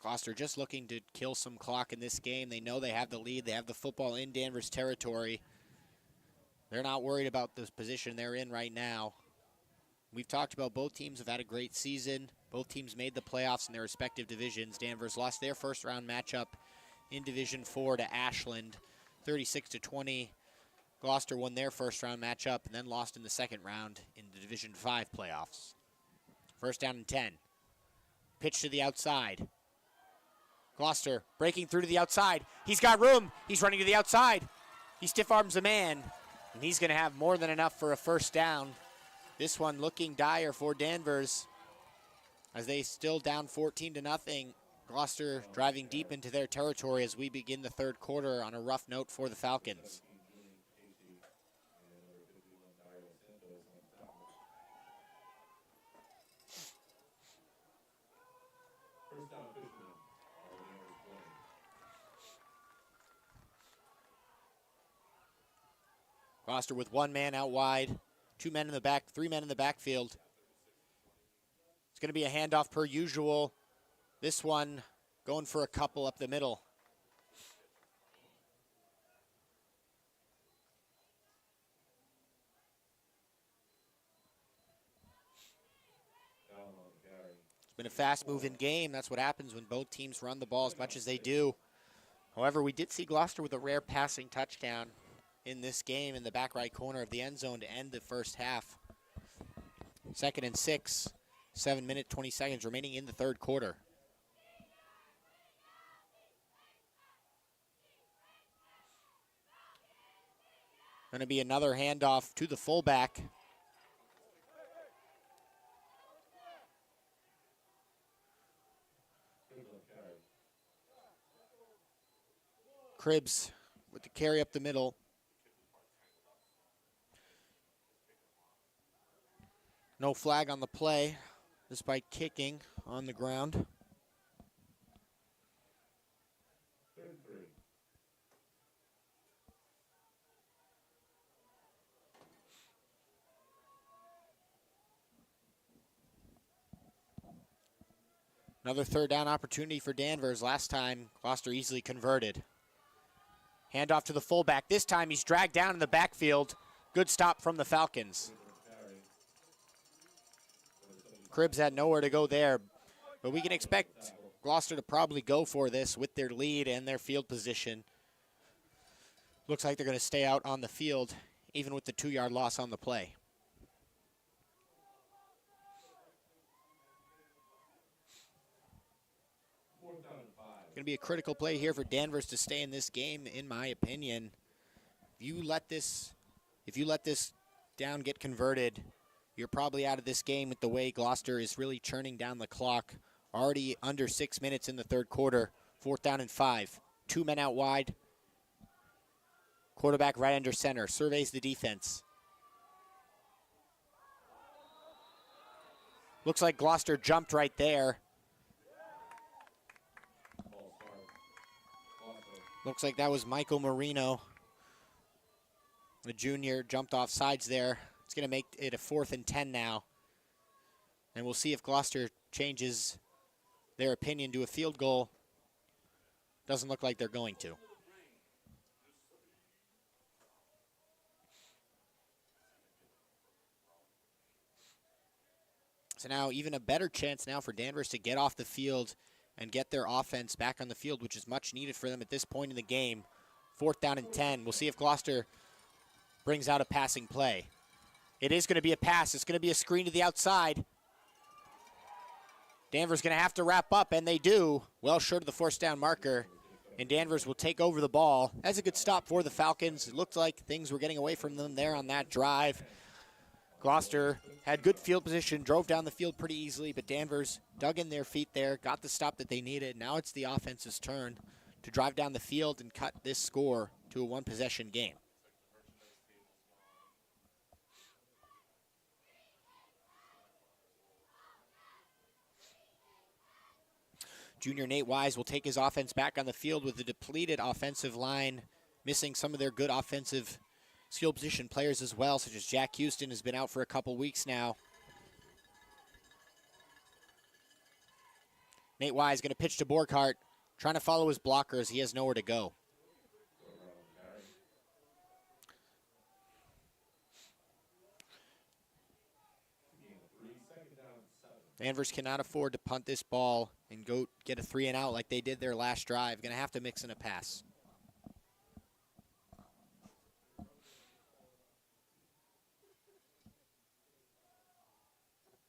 Gloucester just looking to kill some clock in this game. They know they have the lead. They have the football in Danvers territory. They're not worried about the position they're in right now. We've talked about both teams have had a great season. Both teams made the playoffs in their respective divisions. Danvers lost their first round matchup in Division 4 to Ashland, 36-20. Gloucester won their first round matchup and then lost in the second round in the Division 5 playoffs. First down and 10. Pitch to the outside. Gloucester breaking through to the outside. He's got room. He's running to the outside. He stiff arms a man, and he's going to have more than enough for a first down. This one looking dire for Danvers as they still down 14-0. Gloucester driving deep into their territory as we begin the third quarter on a rough note for the Falcons. Gloucester with one man out wide, 2 men in the back, 3 men in the backfield. It's going to be a handoff per usual. This one going for a couple up the middle. It's been a fast-moving game. That's what happens when both teams run the ball as much as they do. However, we did see Gloucester with a rare passing touchdown in this game in the back right corner of the end zone to end the first half. 2nd and 6, 7 minutes, 20 seconds remaining in the third quarter. Going to be another handoff to the fullback. Cribbs with the carry up the middle. No flag on the play, despite kicking on the ground. Another third down opportunity for Danvers. Last time, Gloucester easily converted. Handoff to the fullback. This time he's dragged down in the backfield. Good stop from the Falcons. Cribbs had nowhere to go there, but we can expect Gloucester to probably go for this with their lead and their field position. Looks like they're going to stay out on the field, even with the 2-yard loss on the play. Going to be a critical play here for Danvers to stay in this game, in my opinion. If you let this down get converted, you're probably out of this game with the way Gloucester is really churning down the clock. Already under 6 minutes in the third quarter. 4th down and 5. 2 men out wide. Quarterback right under center. Surveys the defense. Looks like Gloucester jumped right there. Looks like that was Michael Marino. The junior jumped off sides there. It's going to make it a 4th and 10 now. And we'll see if Gloucester changes their opinion to a field goal. Doesn't look like they're going to. So now even a better chance now for Danvers to get off the field and get their offense back on the field, which is much needed for them at this point in the game. 4th down and 10. We'll see if Gloucester brings out a passing play. It is going to be a pass. It's going to be a screen to the outside. Danvers going to have to wrap up, and they do. Well short of the 4th down marker, and Danvers will take over the ball. That's a good stop for the Falcons. It looked like things were getting away from them there on that drive. Gloucester had good field position, drove down the field pretty easily, but Danvers dug in their feet there, got the stop that they needed. Now it's the offense's turn to drive down the field and cut this score to a one-possession game. Junior Nate Wise will take his offense back on the field with the depleted offensive line, missing some of their good offensive skill position players as well, such as Jack Houston has been out for a couple weeks now. Nate Wise going to pitch to Borghardt, trying to follow his blockers. He has nowhere to go. Danvers cannot afford to punt this ball and go get a 3 and out like they did their last drive. Going to have to mix in a pass.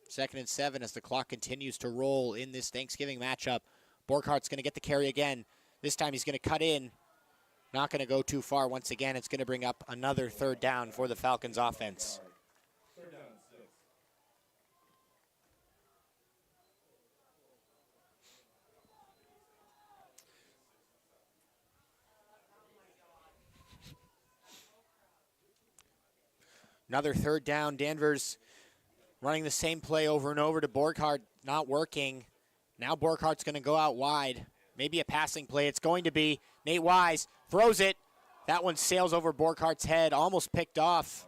Second and 7 as the clock continues to roll in this Thanksgiving matchup. Borghardt's going to get the carry again. This time he's going to cut in. Not going to go too far once again. It's going to bring up another 3rd down for the Falcons offense. Another 3rd down. Danvers running the same play over and over to Borghardt, not working. Now Borghardt's going to go out wide. Maybe a passing play. It's going to be. Nate Wise throws it. That one sails over Borghardt's head, almost picked off.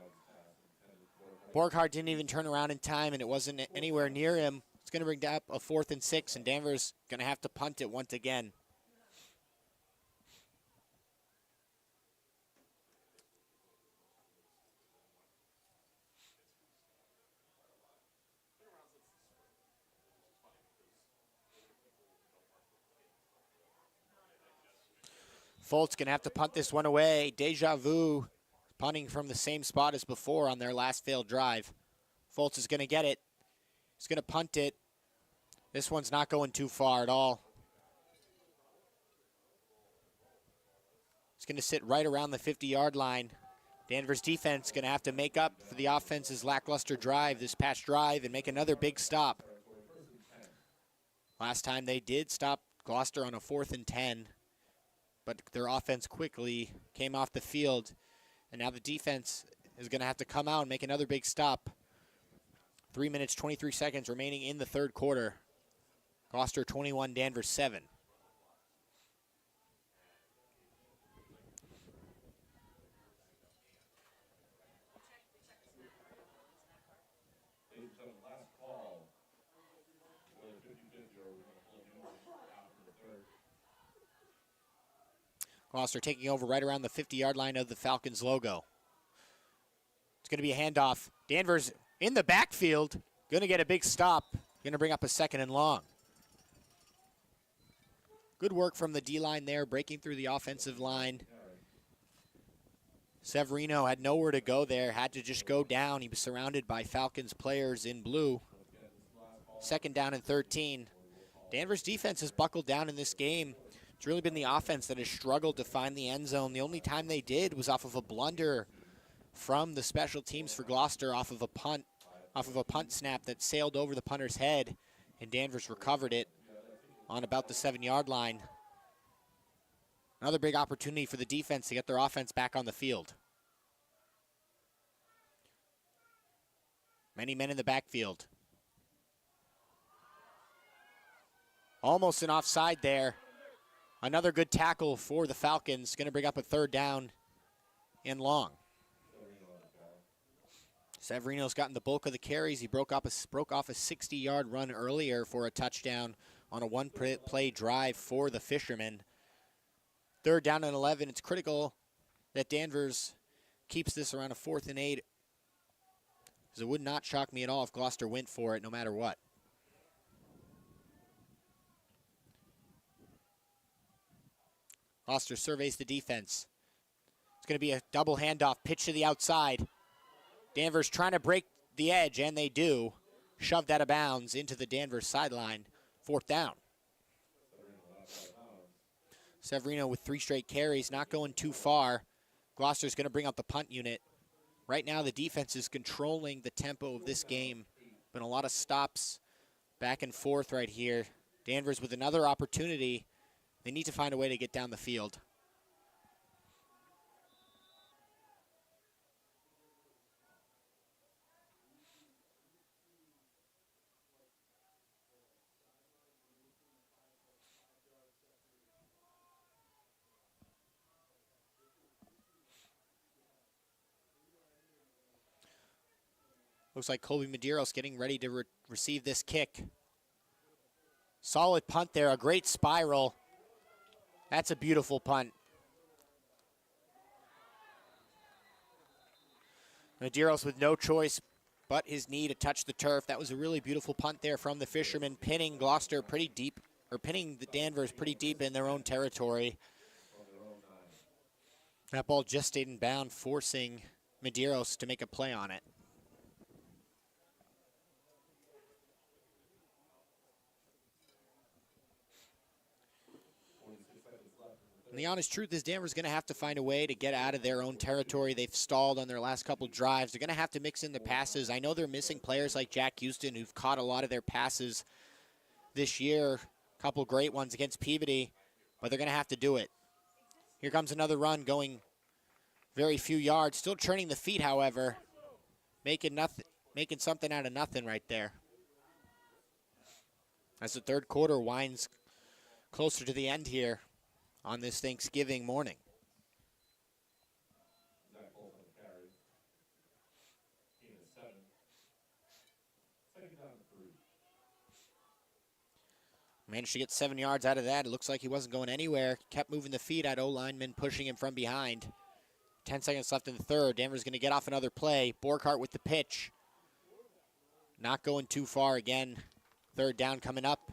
Borghardt didn't even turn around in time, and it wasn't anywhere near him. It's going to bring up a 4th and 6, and Danvers going to have to punt it once again. Foltz going to have to punt this one away. Deja vu, punting from the same spot as before on their last failed drive. Foltz is going to get it. He's going to punt it. This one's not going too far at all. It's going to sit right around the 50-yard line. Danvers defense going to have to make up for the offense's lackluster drive this past drive and make another big stop. Last time they did stop Gloucester on a 4th and 10. But their offense quickly came off the field, and now the defense is going to have to come out and make another big stop. 3 minutes, 23 seconds remaining in the 3rd quarter. Gloucester 21, Danvers 7. Gloucester taking over right around the 50-yard line of the Falcons logo. It's going to be a handoff. Danvers in the backfield. Going to get a big stop. Going to bring up a 2nd and long. Good work from the D-line there, breaking through the offensive line. Severino had nowhere to go there, had to just go down. He was surrounded by Falcons players in blue. 2nd down and 13. Danvers defense has buckled down in this game. It's really been the offense that has struggled to find the end zone. The only time they did was off of a blunder from the special teams for Gloucester off of a punt snap that sailed over the punter's head, and Danvers recovered it on about the 7-yard line. Another big opportunity for the defense to get their offense back on the field. Many men in the backfield. Almost an offside there. Another good tackle for the Falcons. Going to bring up a 3rd down and long. Severino's gotten the bulk of the carries. He broke off a 60-yard run earlier for a touchdown on a 1-play drive for the Fishermen. 3rd down and 11. It's critical that Danvers keeps this around a 4th and 8. Because it would not shock me at all if Gloucester went for it no matter what. Gloucester surveys the defense. It's going to be a double handoff, pitch to the outside. Danvers trying to break the edge, and they do. Shoved out of bounds into the Danvers sideline. 4th down. Severino with 3 straight carries, not going too far. Gloucester's going to bring out the punt unit. Right now, the defense is controlling the tempo of this game. Been a lot of stops back and forth right here. Danvers with another opportunity. They need to find a way to get down the field. Looks like Colby Medeiros getting ready to receive this kick. Solid punt there, a great spiral. That's a beautiful punt. Medeiros with no choice but his knee to touch the turf. That was a really beautiful punt there from the Fishermen, pinning Gloucester pretty deep, or pinning the Danvers pretty deep in their own territory. That ball just stayed in bound, forcing Medeiros to make a play on it. And the honest truth is Danvers going to have to find a way to get out of their own territory. They've stalled on their last couple drives. They're going to have to mix in the passes. I know they're missing players like Jack Houston, who've caught a lot of their passes this year. A couple great ones against Peabody, but they're going to have to do it. Here comes another run going very few yards. Still churning the feet, however. Making something out of nothing right there. As the third quarter winds closer to the end here on this Thanksgiving morning. Managed to get 7 yards out of that. It looks like he wasn't going anywhere. Kept moving the feet. Had O-lineman pushing him from behind. 10 seconds left in the third. Danvers going to get off another play. Borghardt with the pitch. Not going too far again. Third down coming up.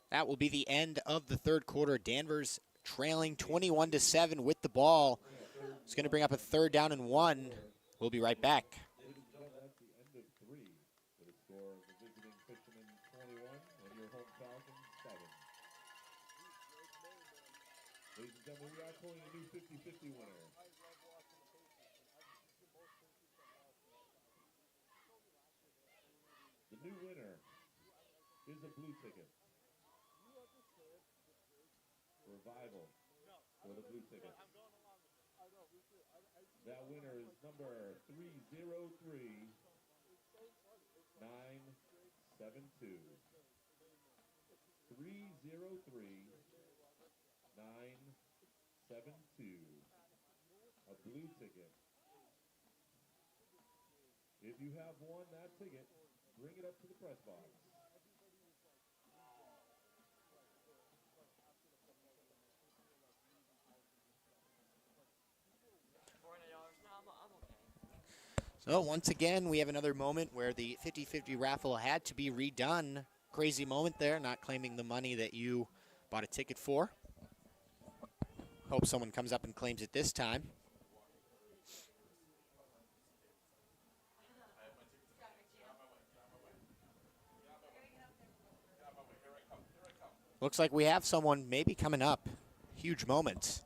That will be the end of the third quarter. Danvers trailing 21-7 with the ball. It's going to bring up a third down and 1. We'll be right back. Ladies and gentlemen, we are calling a new 50-50 winner. The new winner is a blue ticket. Revival for the blue ticket. That winner is number 303-972. 303-972. A blue ticket. If you have won that ticket, bring it up to the press box. So once again, we have another moment where the 50-50 raffle had to be redone. Crazy moment there, not claiming the money that you bought a ticket for. Hope someone comes up and claims it this time. Looks like we have someone maybe coming up. Huge moment.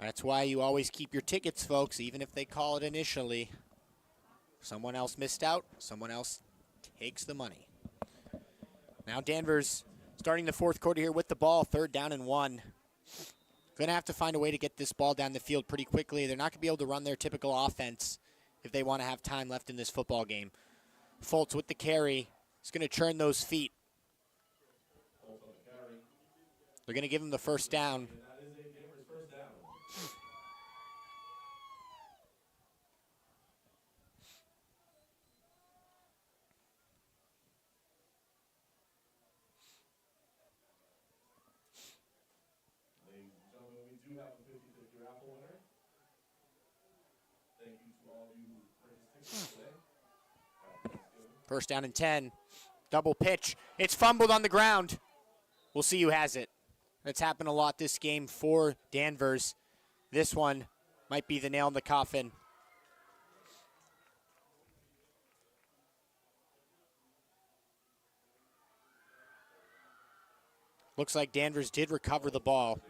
That's why you always keep your tickets, folks, even if they call it initially. Someone else missed out, someone else takes the money. Now Danvers starting the fourth quarter here with the ball, third down and 1. Going to have to find a way to get this ball down the field pretty quickly. They're not going to be able to run their typical offense if they want to have time left in this football game. Fultz with the carry. He's going to churn those feet. They're going to give him the first down. First down and 10. Double pitch. It's fumbled on the ground. We'll see who has it. That's happened a lot this game for Danvers. This one might be the nail in the coffin. Looks like Danvers did recover the ball.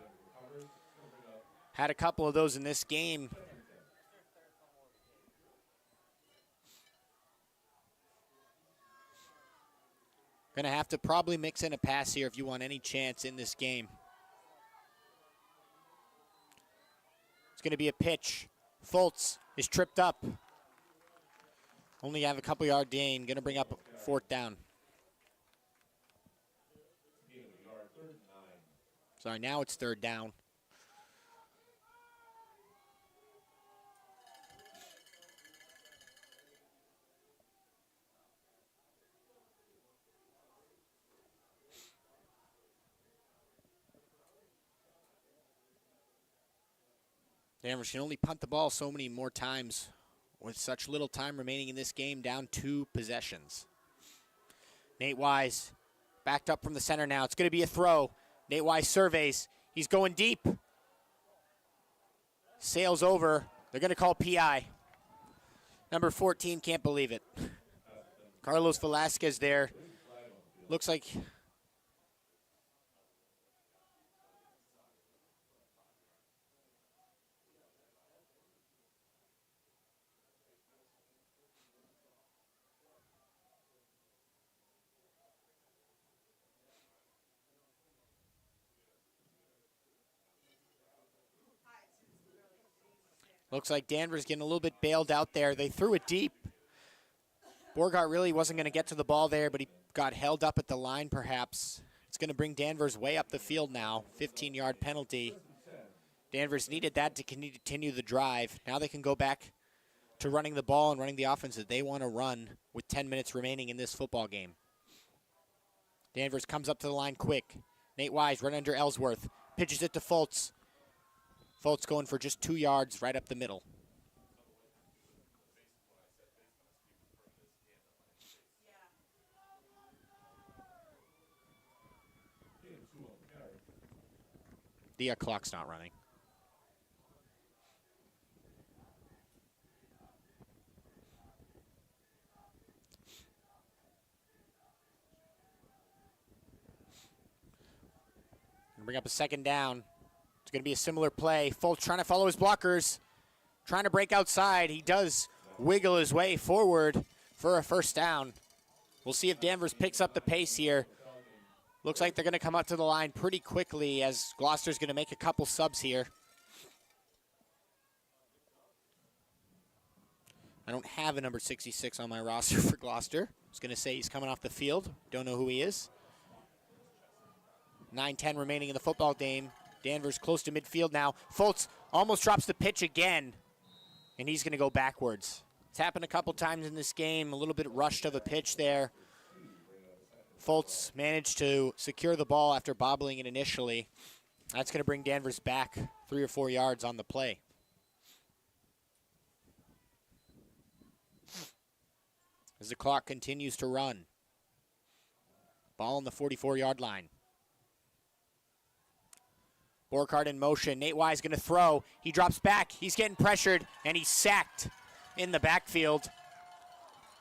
Had a couple of those in this game. Going to have to probably mix in a pass here if you want any chance in this game. It's going to be a pitch. Fultz is tripped up. Only have a couple yard gain. Going to bring up fourth down. Sorry, now it's third down. Danvers can only punt the ball so many more times with such little time remaining in this game, down 2 possessions. Nate Wise backed up from the center now. It's going to be a throw. Nate Wise surveys. He's going deep. Sails over. They're going to call PI. Number 14 can't believe it. Carlos Velasquez there. Looks like Danvers getting a little bit bailed out there. They threw it deep. Borgart really wasn't going to get to the ball there, but he got held up at the line perhaps. It's going to bring Danvers way up the field now. 15-yard penalty. Danvers needed that to continue the drive. Now they can go back to running the ball and running the offense that they want to run with 10 minutes remaining in this football game. Danvers comes up to the line quick. Nate Wise right under Ellsworth. Pitches it to Fultz. Fultz going for just 2 yards right up the middle. The clock's not running. Bring up a second down. It's going to be a similar play. Fultz trying to follow his blockers. Trying to break outside. He does wiggle his way forward for a first down. We'll see if Danvers picks up the pace here. Looks like they're going to come up to the line pretty quickly as Gloucester's going to make a couple subs here. I don't have a number 66 on my roster for Gloucester. I was going to say he's coming off the field. Don't know who he is. 9:10 remaining in the football game. Danvers close to midfield now. Fultz almost drops the pitch again, and he's going to go backwards. It's happened a couple times in this game. A little bit rushed of a pitch there. Fultz managed to secure the ball after bobbling it initially. That's going to bring Danvers back 3 or 4 yards on the play. As the clock continues to run. Ball on the 44-yard line. Borgart in motion. Nate Wise going to throw. He drops back. He's getting pressured, and he's sacked in the backfield.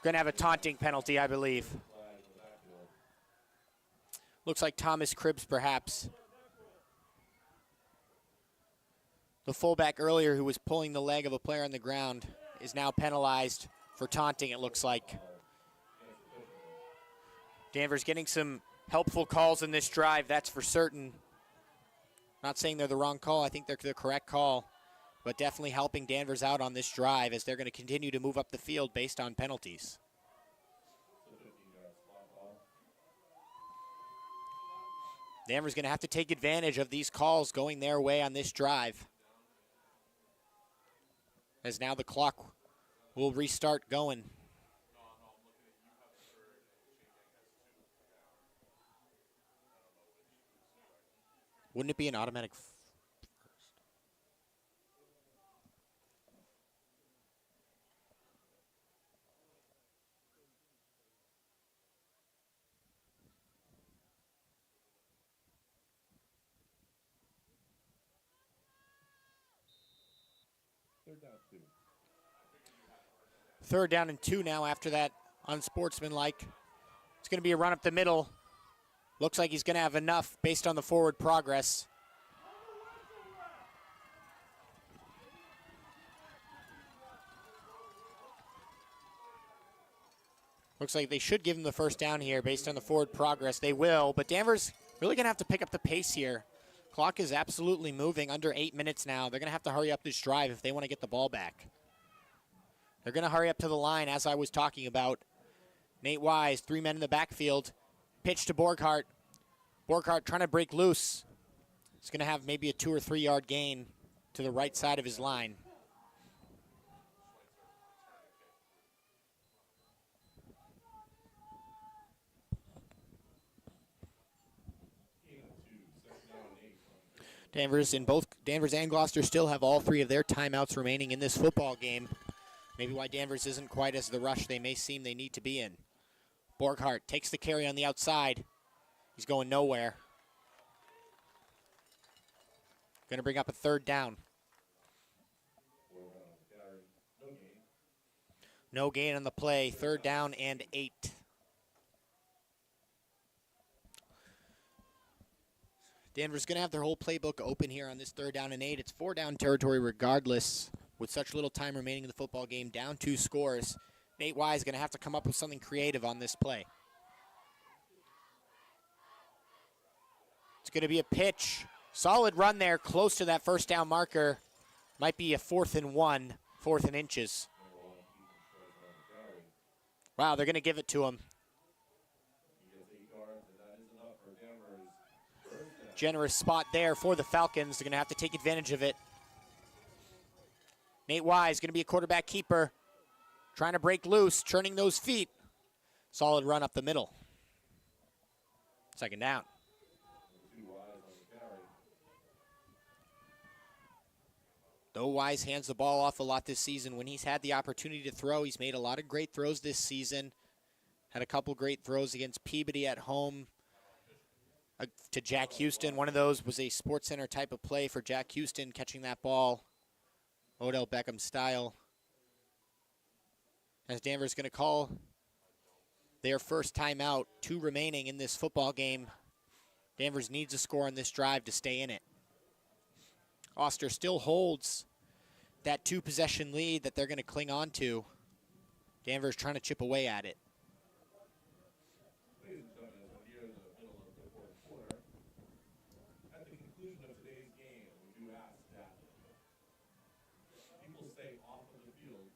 Going to have a taunting penalty, I believe. Looks like Thomas Cribbs, perhaps. The fullback earlier who was pulling the leg of a player on the ground is now penalized for taunting, it looks like. Danvers getting some helpful calls in this drive, that's for certain. Not saying they're the wrong call. I think they're the correct call, but definitely helping Danvers out on this drive as they're going to continue to move up the field based on penalties. Danvers going to have to take advantage of these calls going their way on this drive, as now the clock will restart going. Wouldn't it be an automatic first? Third down and 2 now after that unsportsmanlike. It's going to be a run up the middle. Looks like he's going to have enough based on the forward progress. Looks like they should give him the first down here based on the forward progress. They will, but Danvers really going to have to pick up the pace here. Clock is absolutely moving, under 8 minutes now. They're going to have to hurry up this drive if they want to get the ball back. They're going to hurry up to the line, as I was talking about. Nate Wise, 3 men in the backfield. Pitch to Borgart. Borgart trying to break loose. He's going to have maybe a 2 or 3 yard gain to the right side of his line. Danvers and Gloucester still have all 3 of their timeouts remaining in this football game. Maybe why Danvers isn't quite as the rush they may seem they need to be in. Borghardt takes the carry on the outside. He's going nowhere. Going to bring up a 3rd down. No gain on the play. 3rd down and 8. Danvers going to have their whole playbook open here on this 3rd down and 8. It's 4-down territory regardless. With such little time remaining in the football game, down 2 scores. Nate Wise going to have to come up with something creative on this play. It's going to be a pitch. Solid run there, close to that 1st down marker. Might be a 4th and 1, 4th and inches. Wow, they're going to give it to him. Generous spot there for the Falcons. They're going to have to take advantage of it. Nate Wise going to be a quarterback keeper. Trying to break loose, churning those feet. Solid run up the middle. 2nd down. Though Wise hands the ball off a lot this season, when he's had the opportunity to throw, he's made a lot of great throws this season. Had a couple great throws against Peabody at home to Jack Houston. One of those was a Sports Center type of play for Jack Houston, catching that ball Odell Beckham style. As Danvers going to call their first timeout, 2 remaining in this football game. Danvers needs a score on this drive to stay in it. Gloucester still holds that 2-possession lead that they're going to cling on to. Danvers trying to chip away at it. Ladies and gentlemen, near the middle of the 4th quarter, at the conclusion of today's game, we do ask that people stay off of the field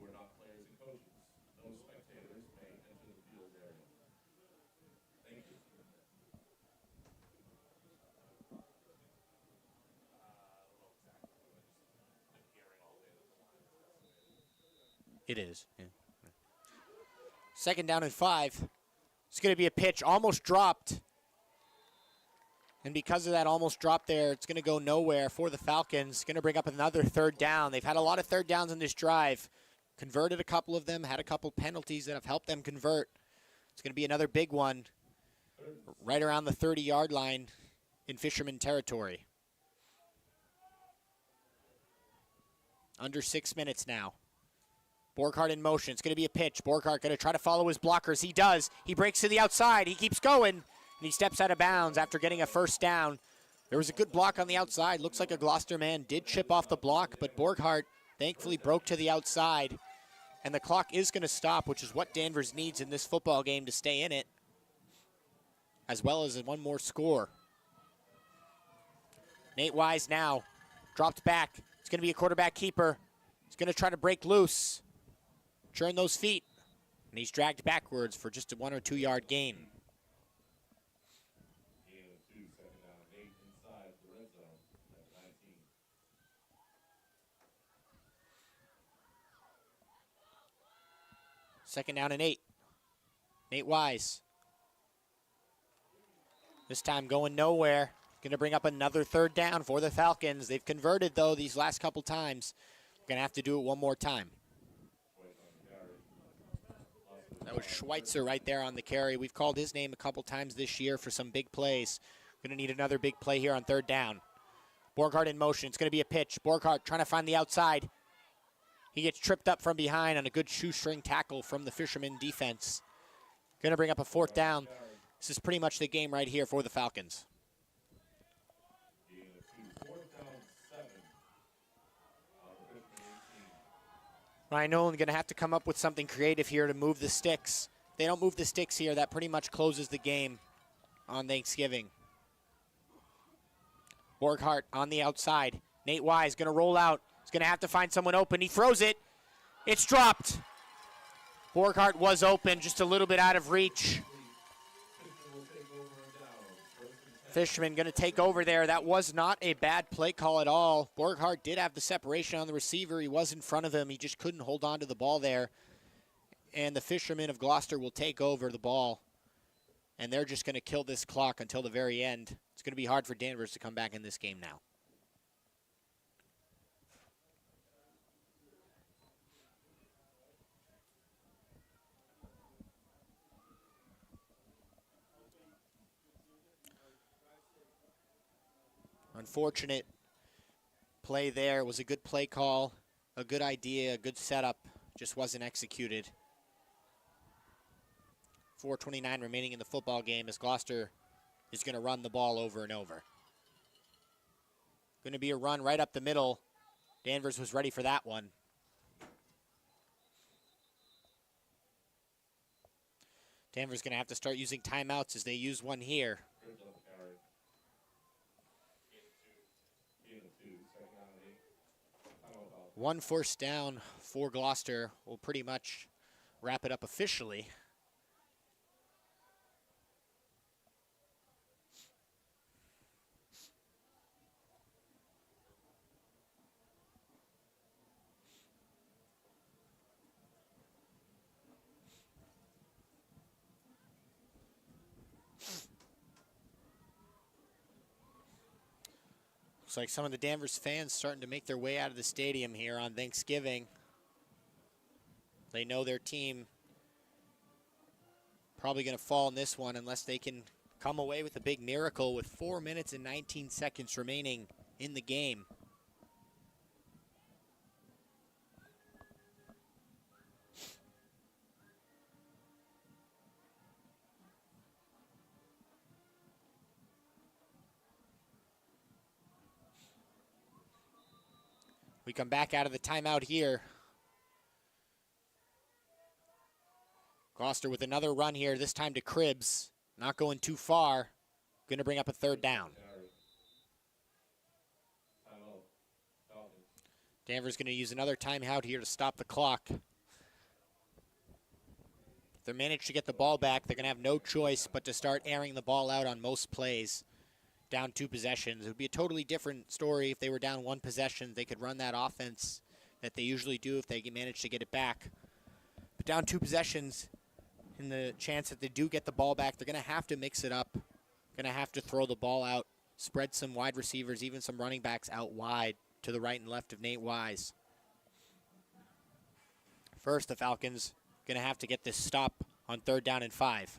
who are not players and coaches. No spectators may enter the field area. Thank you. It is. Yeah. 2nd down and 5. It's going to be a pitch, almost dropped. And because of that almost drop there, it's going to go nowhere for the Falcons. Going to bring up another 3rd down. They've had a lot of 3rd downs in this drive. Converted a couple of them, had a couple penalties that have helped them convert. It's going to be another big one right around the 30-yard line in Fisherman territory. Under 6 minutes now. Borghardt in motion. It's going to be a pitch. Borghardt going to try to follow his blockers. He does. He breaks to the outside. He keeps going, and he steps out of bounds after getting a 1st down. There was a good block on the outside. Looks like a Gloucester man did chip off the block, but Borghardt thankfully broke to the outside. And the clock is going to stop, which is what Danvers needs in this football game to stay in it, as well as one more score. Nate Wise now dropped back. It's going to be a quarterback keeper. He's going to try to break loose. Churn those feet, and he's dragged backwards for just a 1 or 2 yard gain. Gain of 2, 2nd down and 8 inside the red zone at 19. Second down and 8. Nate Wise. This time going nowhere. Going to bring up another 3rd down for the Falcons. They've converted, though, these last couple times. Going to have to do it one more time. That was Schweitzer right there on the carry. We've called his name a couple times this year for some big plays. Going to need another big play here on 3rd down. Borghardt in motion. It's going to be a pitch. Borghardt trying to find the outside. He gets tripped up from behind on a good shoestring tackle from the Fisherman defense. Going to bring up a 4th down. This is pretty much the game right here for the Falcons. Gain of 2, 4th down 7. Ryan Nolan going to have to come up with something creative here to move the sticks. If they don't move the sticks here, that pretty much closes the game on Thanksgiving. Borghardt on the outside. Nate Wise going to roll out. He's going to have to find someone open. He throws it. It's dropped. Borghardt was open, just a little bit out of reach. Fisherman going to take over there. That was not a bad play call at all. Borghardt did have the separation on the receiver. He was in front of him. He just couldn't hold on to the ball there. And the Fishermen of Gloucester will take over the ball and they're just going to kill this clock until the very end. It's going to be hard for Danvers to come back in this game now. Unfortunate play there. It was a good play call, a good idea, a good setup. Just wasn't executed. 4:29 remaining in the football game as Gloucester is going to run the ball over and over. Going to be a run right up the middle. Danvers was ready for that one. Danvers going to have to start using timeouts as they use one here. One first down for Gloucester will pretty much wrap it up officially. Looks like some of the Danvers fans starting to make their way out of the stadium here on Thanksgiving. They know their team probably going to fall in this one unless they can come away with a big miracle with 4 minutes and 19 seconds remaining in the game. We come back out of the timeout here. Gloucester with another run here, this time to Cribbs. Not going too far. Going to bring up a third down. Danvers going to use another timeout here to stop the clock. If they manage to get the ball back, they're going to have no choice but to start airing the ball out on most plays. Down 2 possessions. It would be a totally different story if they were down 1 possession. They could run that offense that they usually do if they manage to get it back. But down 2 possessions, in the chance that they do get the ball back, they're going to have to mix it up. Going to have to throw the ball out, spread some wide receivers, even some running backs out wide to the right and left of Nate Wise. First, the Falcons going to have to get this stop on 3rd down and 5.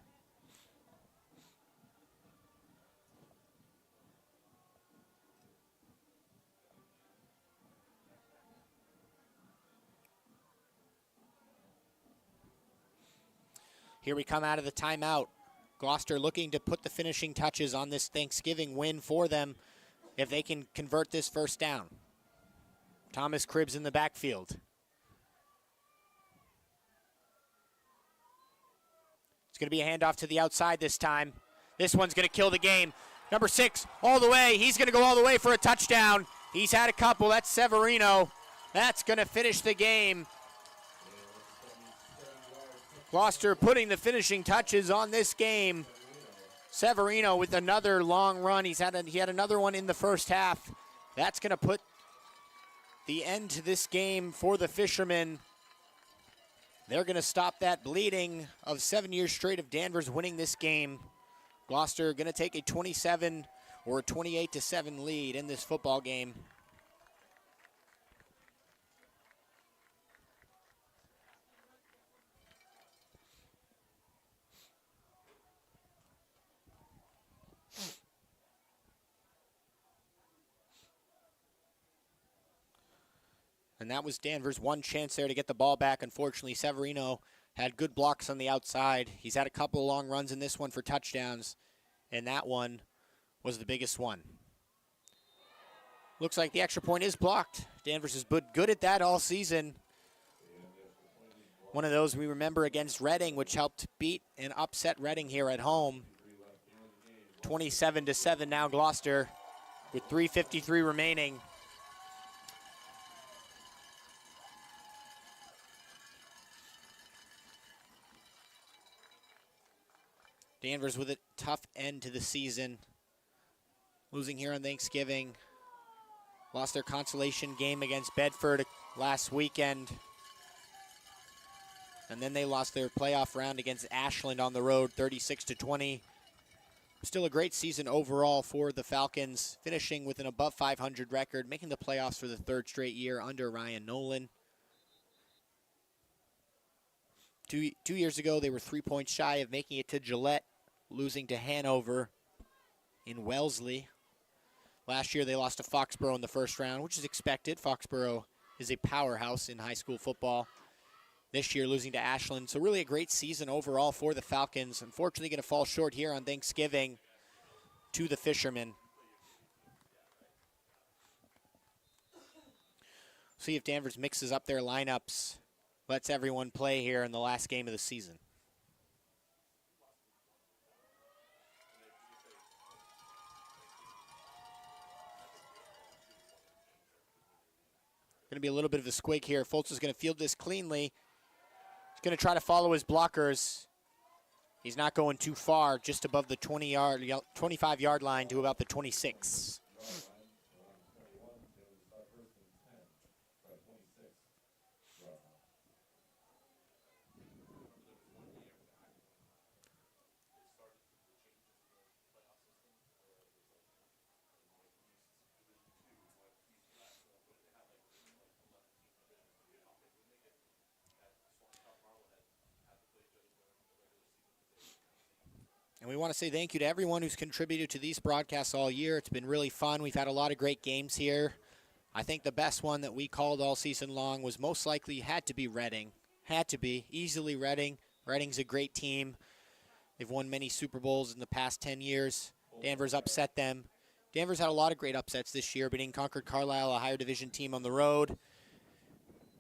Here we come out of the timeout. Gloucester looking to put the finishing touches on this Thanksgiving win for them if they can convert this first down. Thomas Cribbs in the backfield. It's going to be a handoff to the outside this time. This one's going to kill the game. Number 6, all the way. He's going to go all the way for a touchdown. He's had a couple. That's Severino. That's going to finish the game. Gloucester putting the finishing touches on this game. Severino with another long run. He had another one in the first half. That's going to put the end to this game for the Fishermen. They're going to stop that bleeding of 7 years straight of Danvers winning this game. Gloucester going to take a 27 or a 28-7 lead in this football game. And that was Danvers' one chance there to get the ball back. Unfortunately, Severino had good blocks on the outside. He's had a couple of long runs in this one for touchdowns, and that one was the biggest one. Looks like the extra point is blocked. Danvers has been good at that all season. One of those we remember against Reading, which helped beat and upset Reading here at home. 27-7 now Gloucester with 3:53 remaining. Danvers with a tough end to the season. Losing here on Thanksgiving. Lost their consolation game against Bedford last weekend. And then they lost their playoff round against Ashland on the road, 36-20. Still a great season overall for the Falcons, finishing with an above 500 record, making the playoffs for the third straight year under Ryan Nolan. Two years ago, they were 3 points shy of making it to Gillette, losing to Hanover in Wellesley. Last year, they lost to Foxborough in the first round, which is expected. Foxborough is a powerhouse in high school football. This year, losing to Ashland. So really a great season overall for the Falcons. Unfortunately, going to fall short here on Thanksgiving to the Fishermen. See if Danvers mixes up their lineups, lets everyone play here in the last game of the season. Going to be a little bit of a squig here. Fultz is going to field this cleanly. He's going to try to follow his blockers. He's not going too far, just above the 25-yard line to about the 26. And we want to say thank you to everyone who's contributed to these broadcasts all year. It's been really fun. We've had a lot of great games here. I think the best one that we called all season long was most likely had to be Reading. Had to be. Easily Reading. Reading's a great team. They've won many Super Bowls in the past 10 years. Danvers upset them. Danvers had a lot of great upsets this year, beating Concord Carlisle, a higher division team on the road.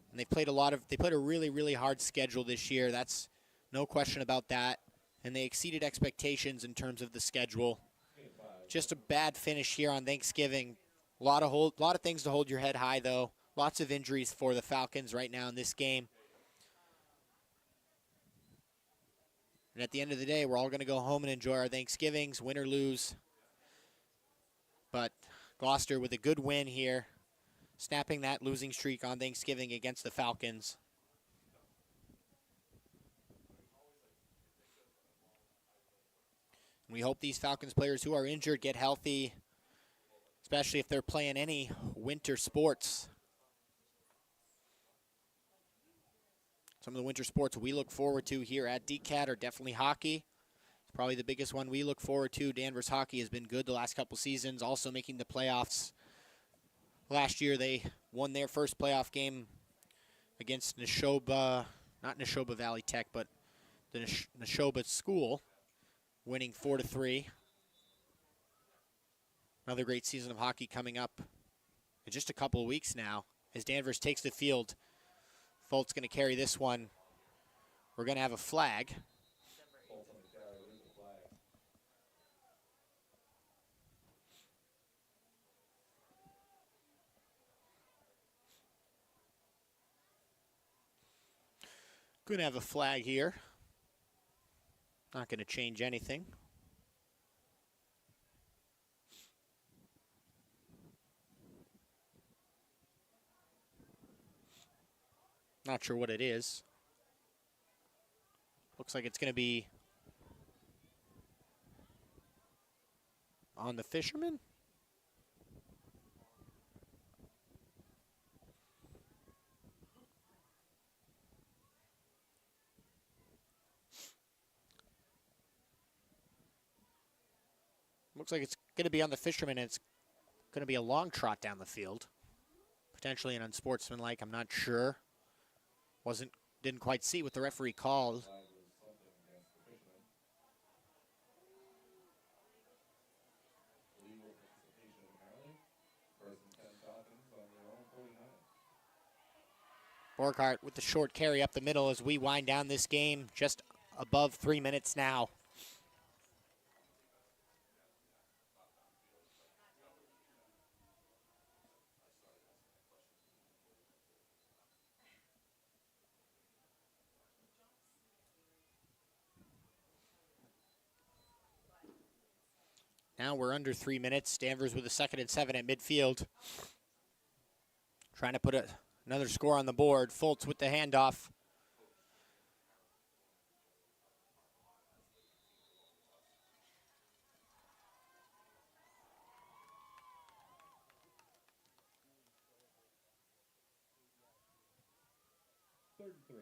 And they played a really, really hard schedule this year. That's no question about that. And they exceeded expectations in terms of the schedule. Just a bad finish here on Thanksgiving. A lot of things to hold your head high, though. Lots of injuries for the Falcons right now in this game. And at the end of the day, we're all going to go home and enjoy our Thanksgivings, win or lose. But Gloucester with a good win here, snapping that losing streak on Thanksgiving against the Falcons. We hope these Falcons players who are injured get healthy, especially if they're playing any winter sports. Some of the winter sports we look forward to here at DCAT are definitely hockey. It's probably the biggest one we look forward to. Danvers hockey has been good the last couple seasons, also making the playoffs. Last year they won their first playoff game against Neshoba, not Neshoba Valley Tech, but the Neshoba School, winning 4-3. Another great season of hockey coming up in just a couple of weeks now as Danvers takes the field. Fult's going to carry this one. We're going to have a flag. Going to have a flag here. Not going to change anything. Not sure what it is. Looks like it's going to be on the Fisherman. Looks like it's going to be on the Fisherman, and it's going to be a long trot down the field. Potentially an unsportsmanlike, I'm not sure. Didn't quite see what the referee called. Borghardt with the short carry up the middle as we wind down this game, just above 3 minutes now. Now we're under 3 minutes. Danvers with a 2nd and 7 at midfield. Trying to put another score on the board. Fultz with the handoff. 3rd and 3.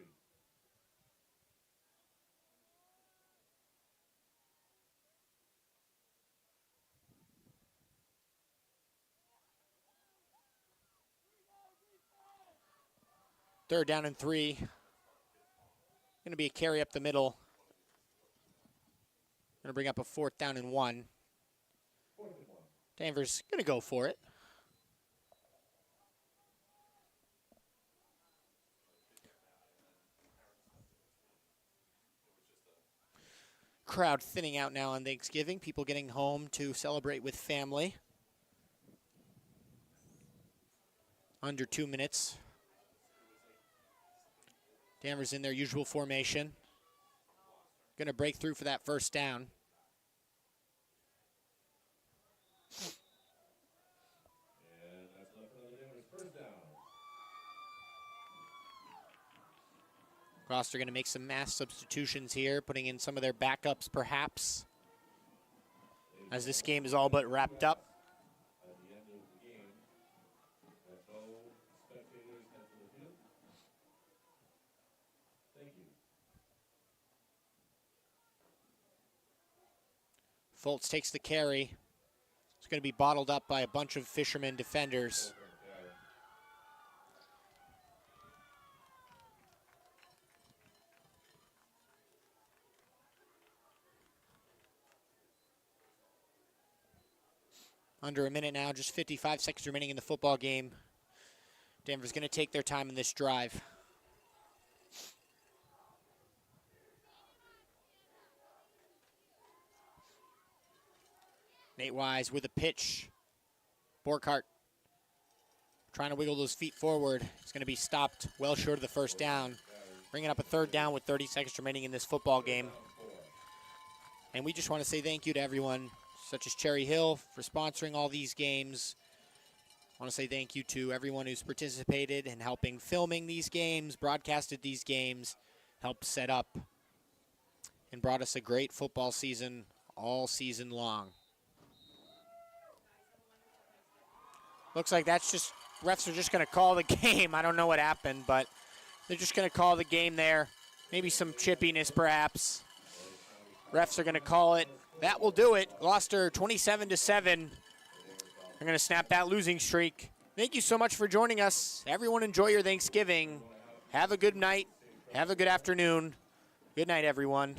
Third down and 3. Going to be a carry up the middle. Going to bring up a 4th down and 1. Danvers going to go for it. Crowd thinning out now on Thanksgiving. People getting home to celebrate with family. Under 2 minutes. Danvers in their usual formation. Going to break through for that 1st down. And that's enough for the Danvers 1st down. Gloucester going to make some mass substitutions here, putting in some of their backups perhaps, as this game is all but wrapped up. At the end of the game, that's all spectators head to the field. Thank you. Foltz takes the carry. It's going to be bottled up by a bunch of Fisherman defenders. Under a minute now, just 55 seconds remaining in the football game. Denver's going to take their time in this drive. Nate Wise with a pitch. Borkart trying to wiggle those feet forward. It's going to be stopped well short of the 1st down. Bringing up a 3rd down with 30 seconds remaining in this football game. And we just want to say thank you to everyone, such as Cherry Hill, for sponsoring all these games. I want to say thank you to everyone who's participated in helping filming these games, broadcasted these games, helped set up, and brought us a great football season all season long. Looks like that's just, refs are just going to call the game. I don't know what happened, but they're just going to call the game there. Maybe some chippiness perhaps. Refs are going to call it. That will do it. Gloucester 27-7. They're going to snap that losing streak. Thank you so much for joining us. Everyone enjoy your Thanksgiving. Have a good night. Have a good afternoon. Good night, everyone.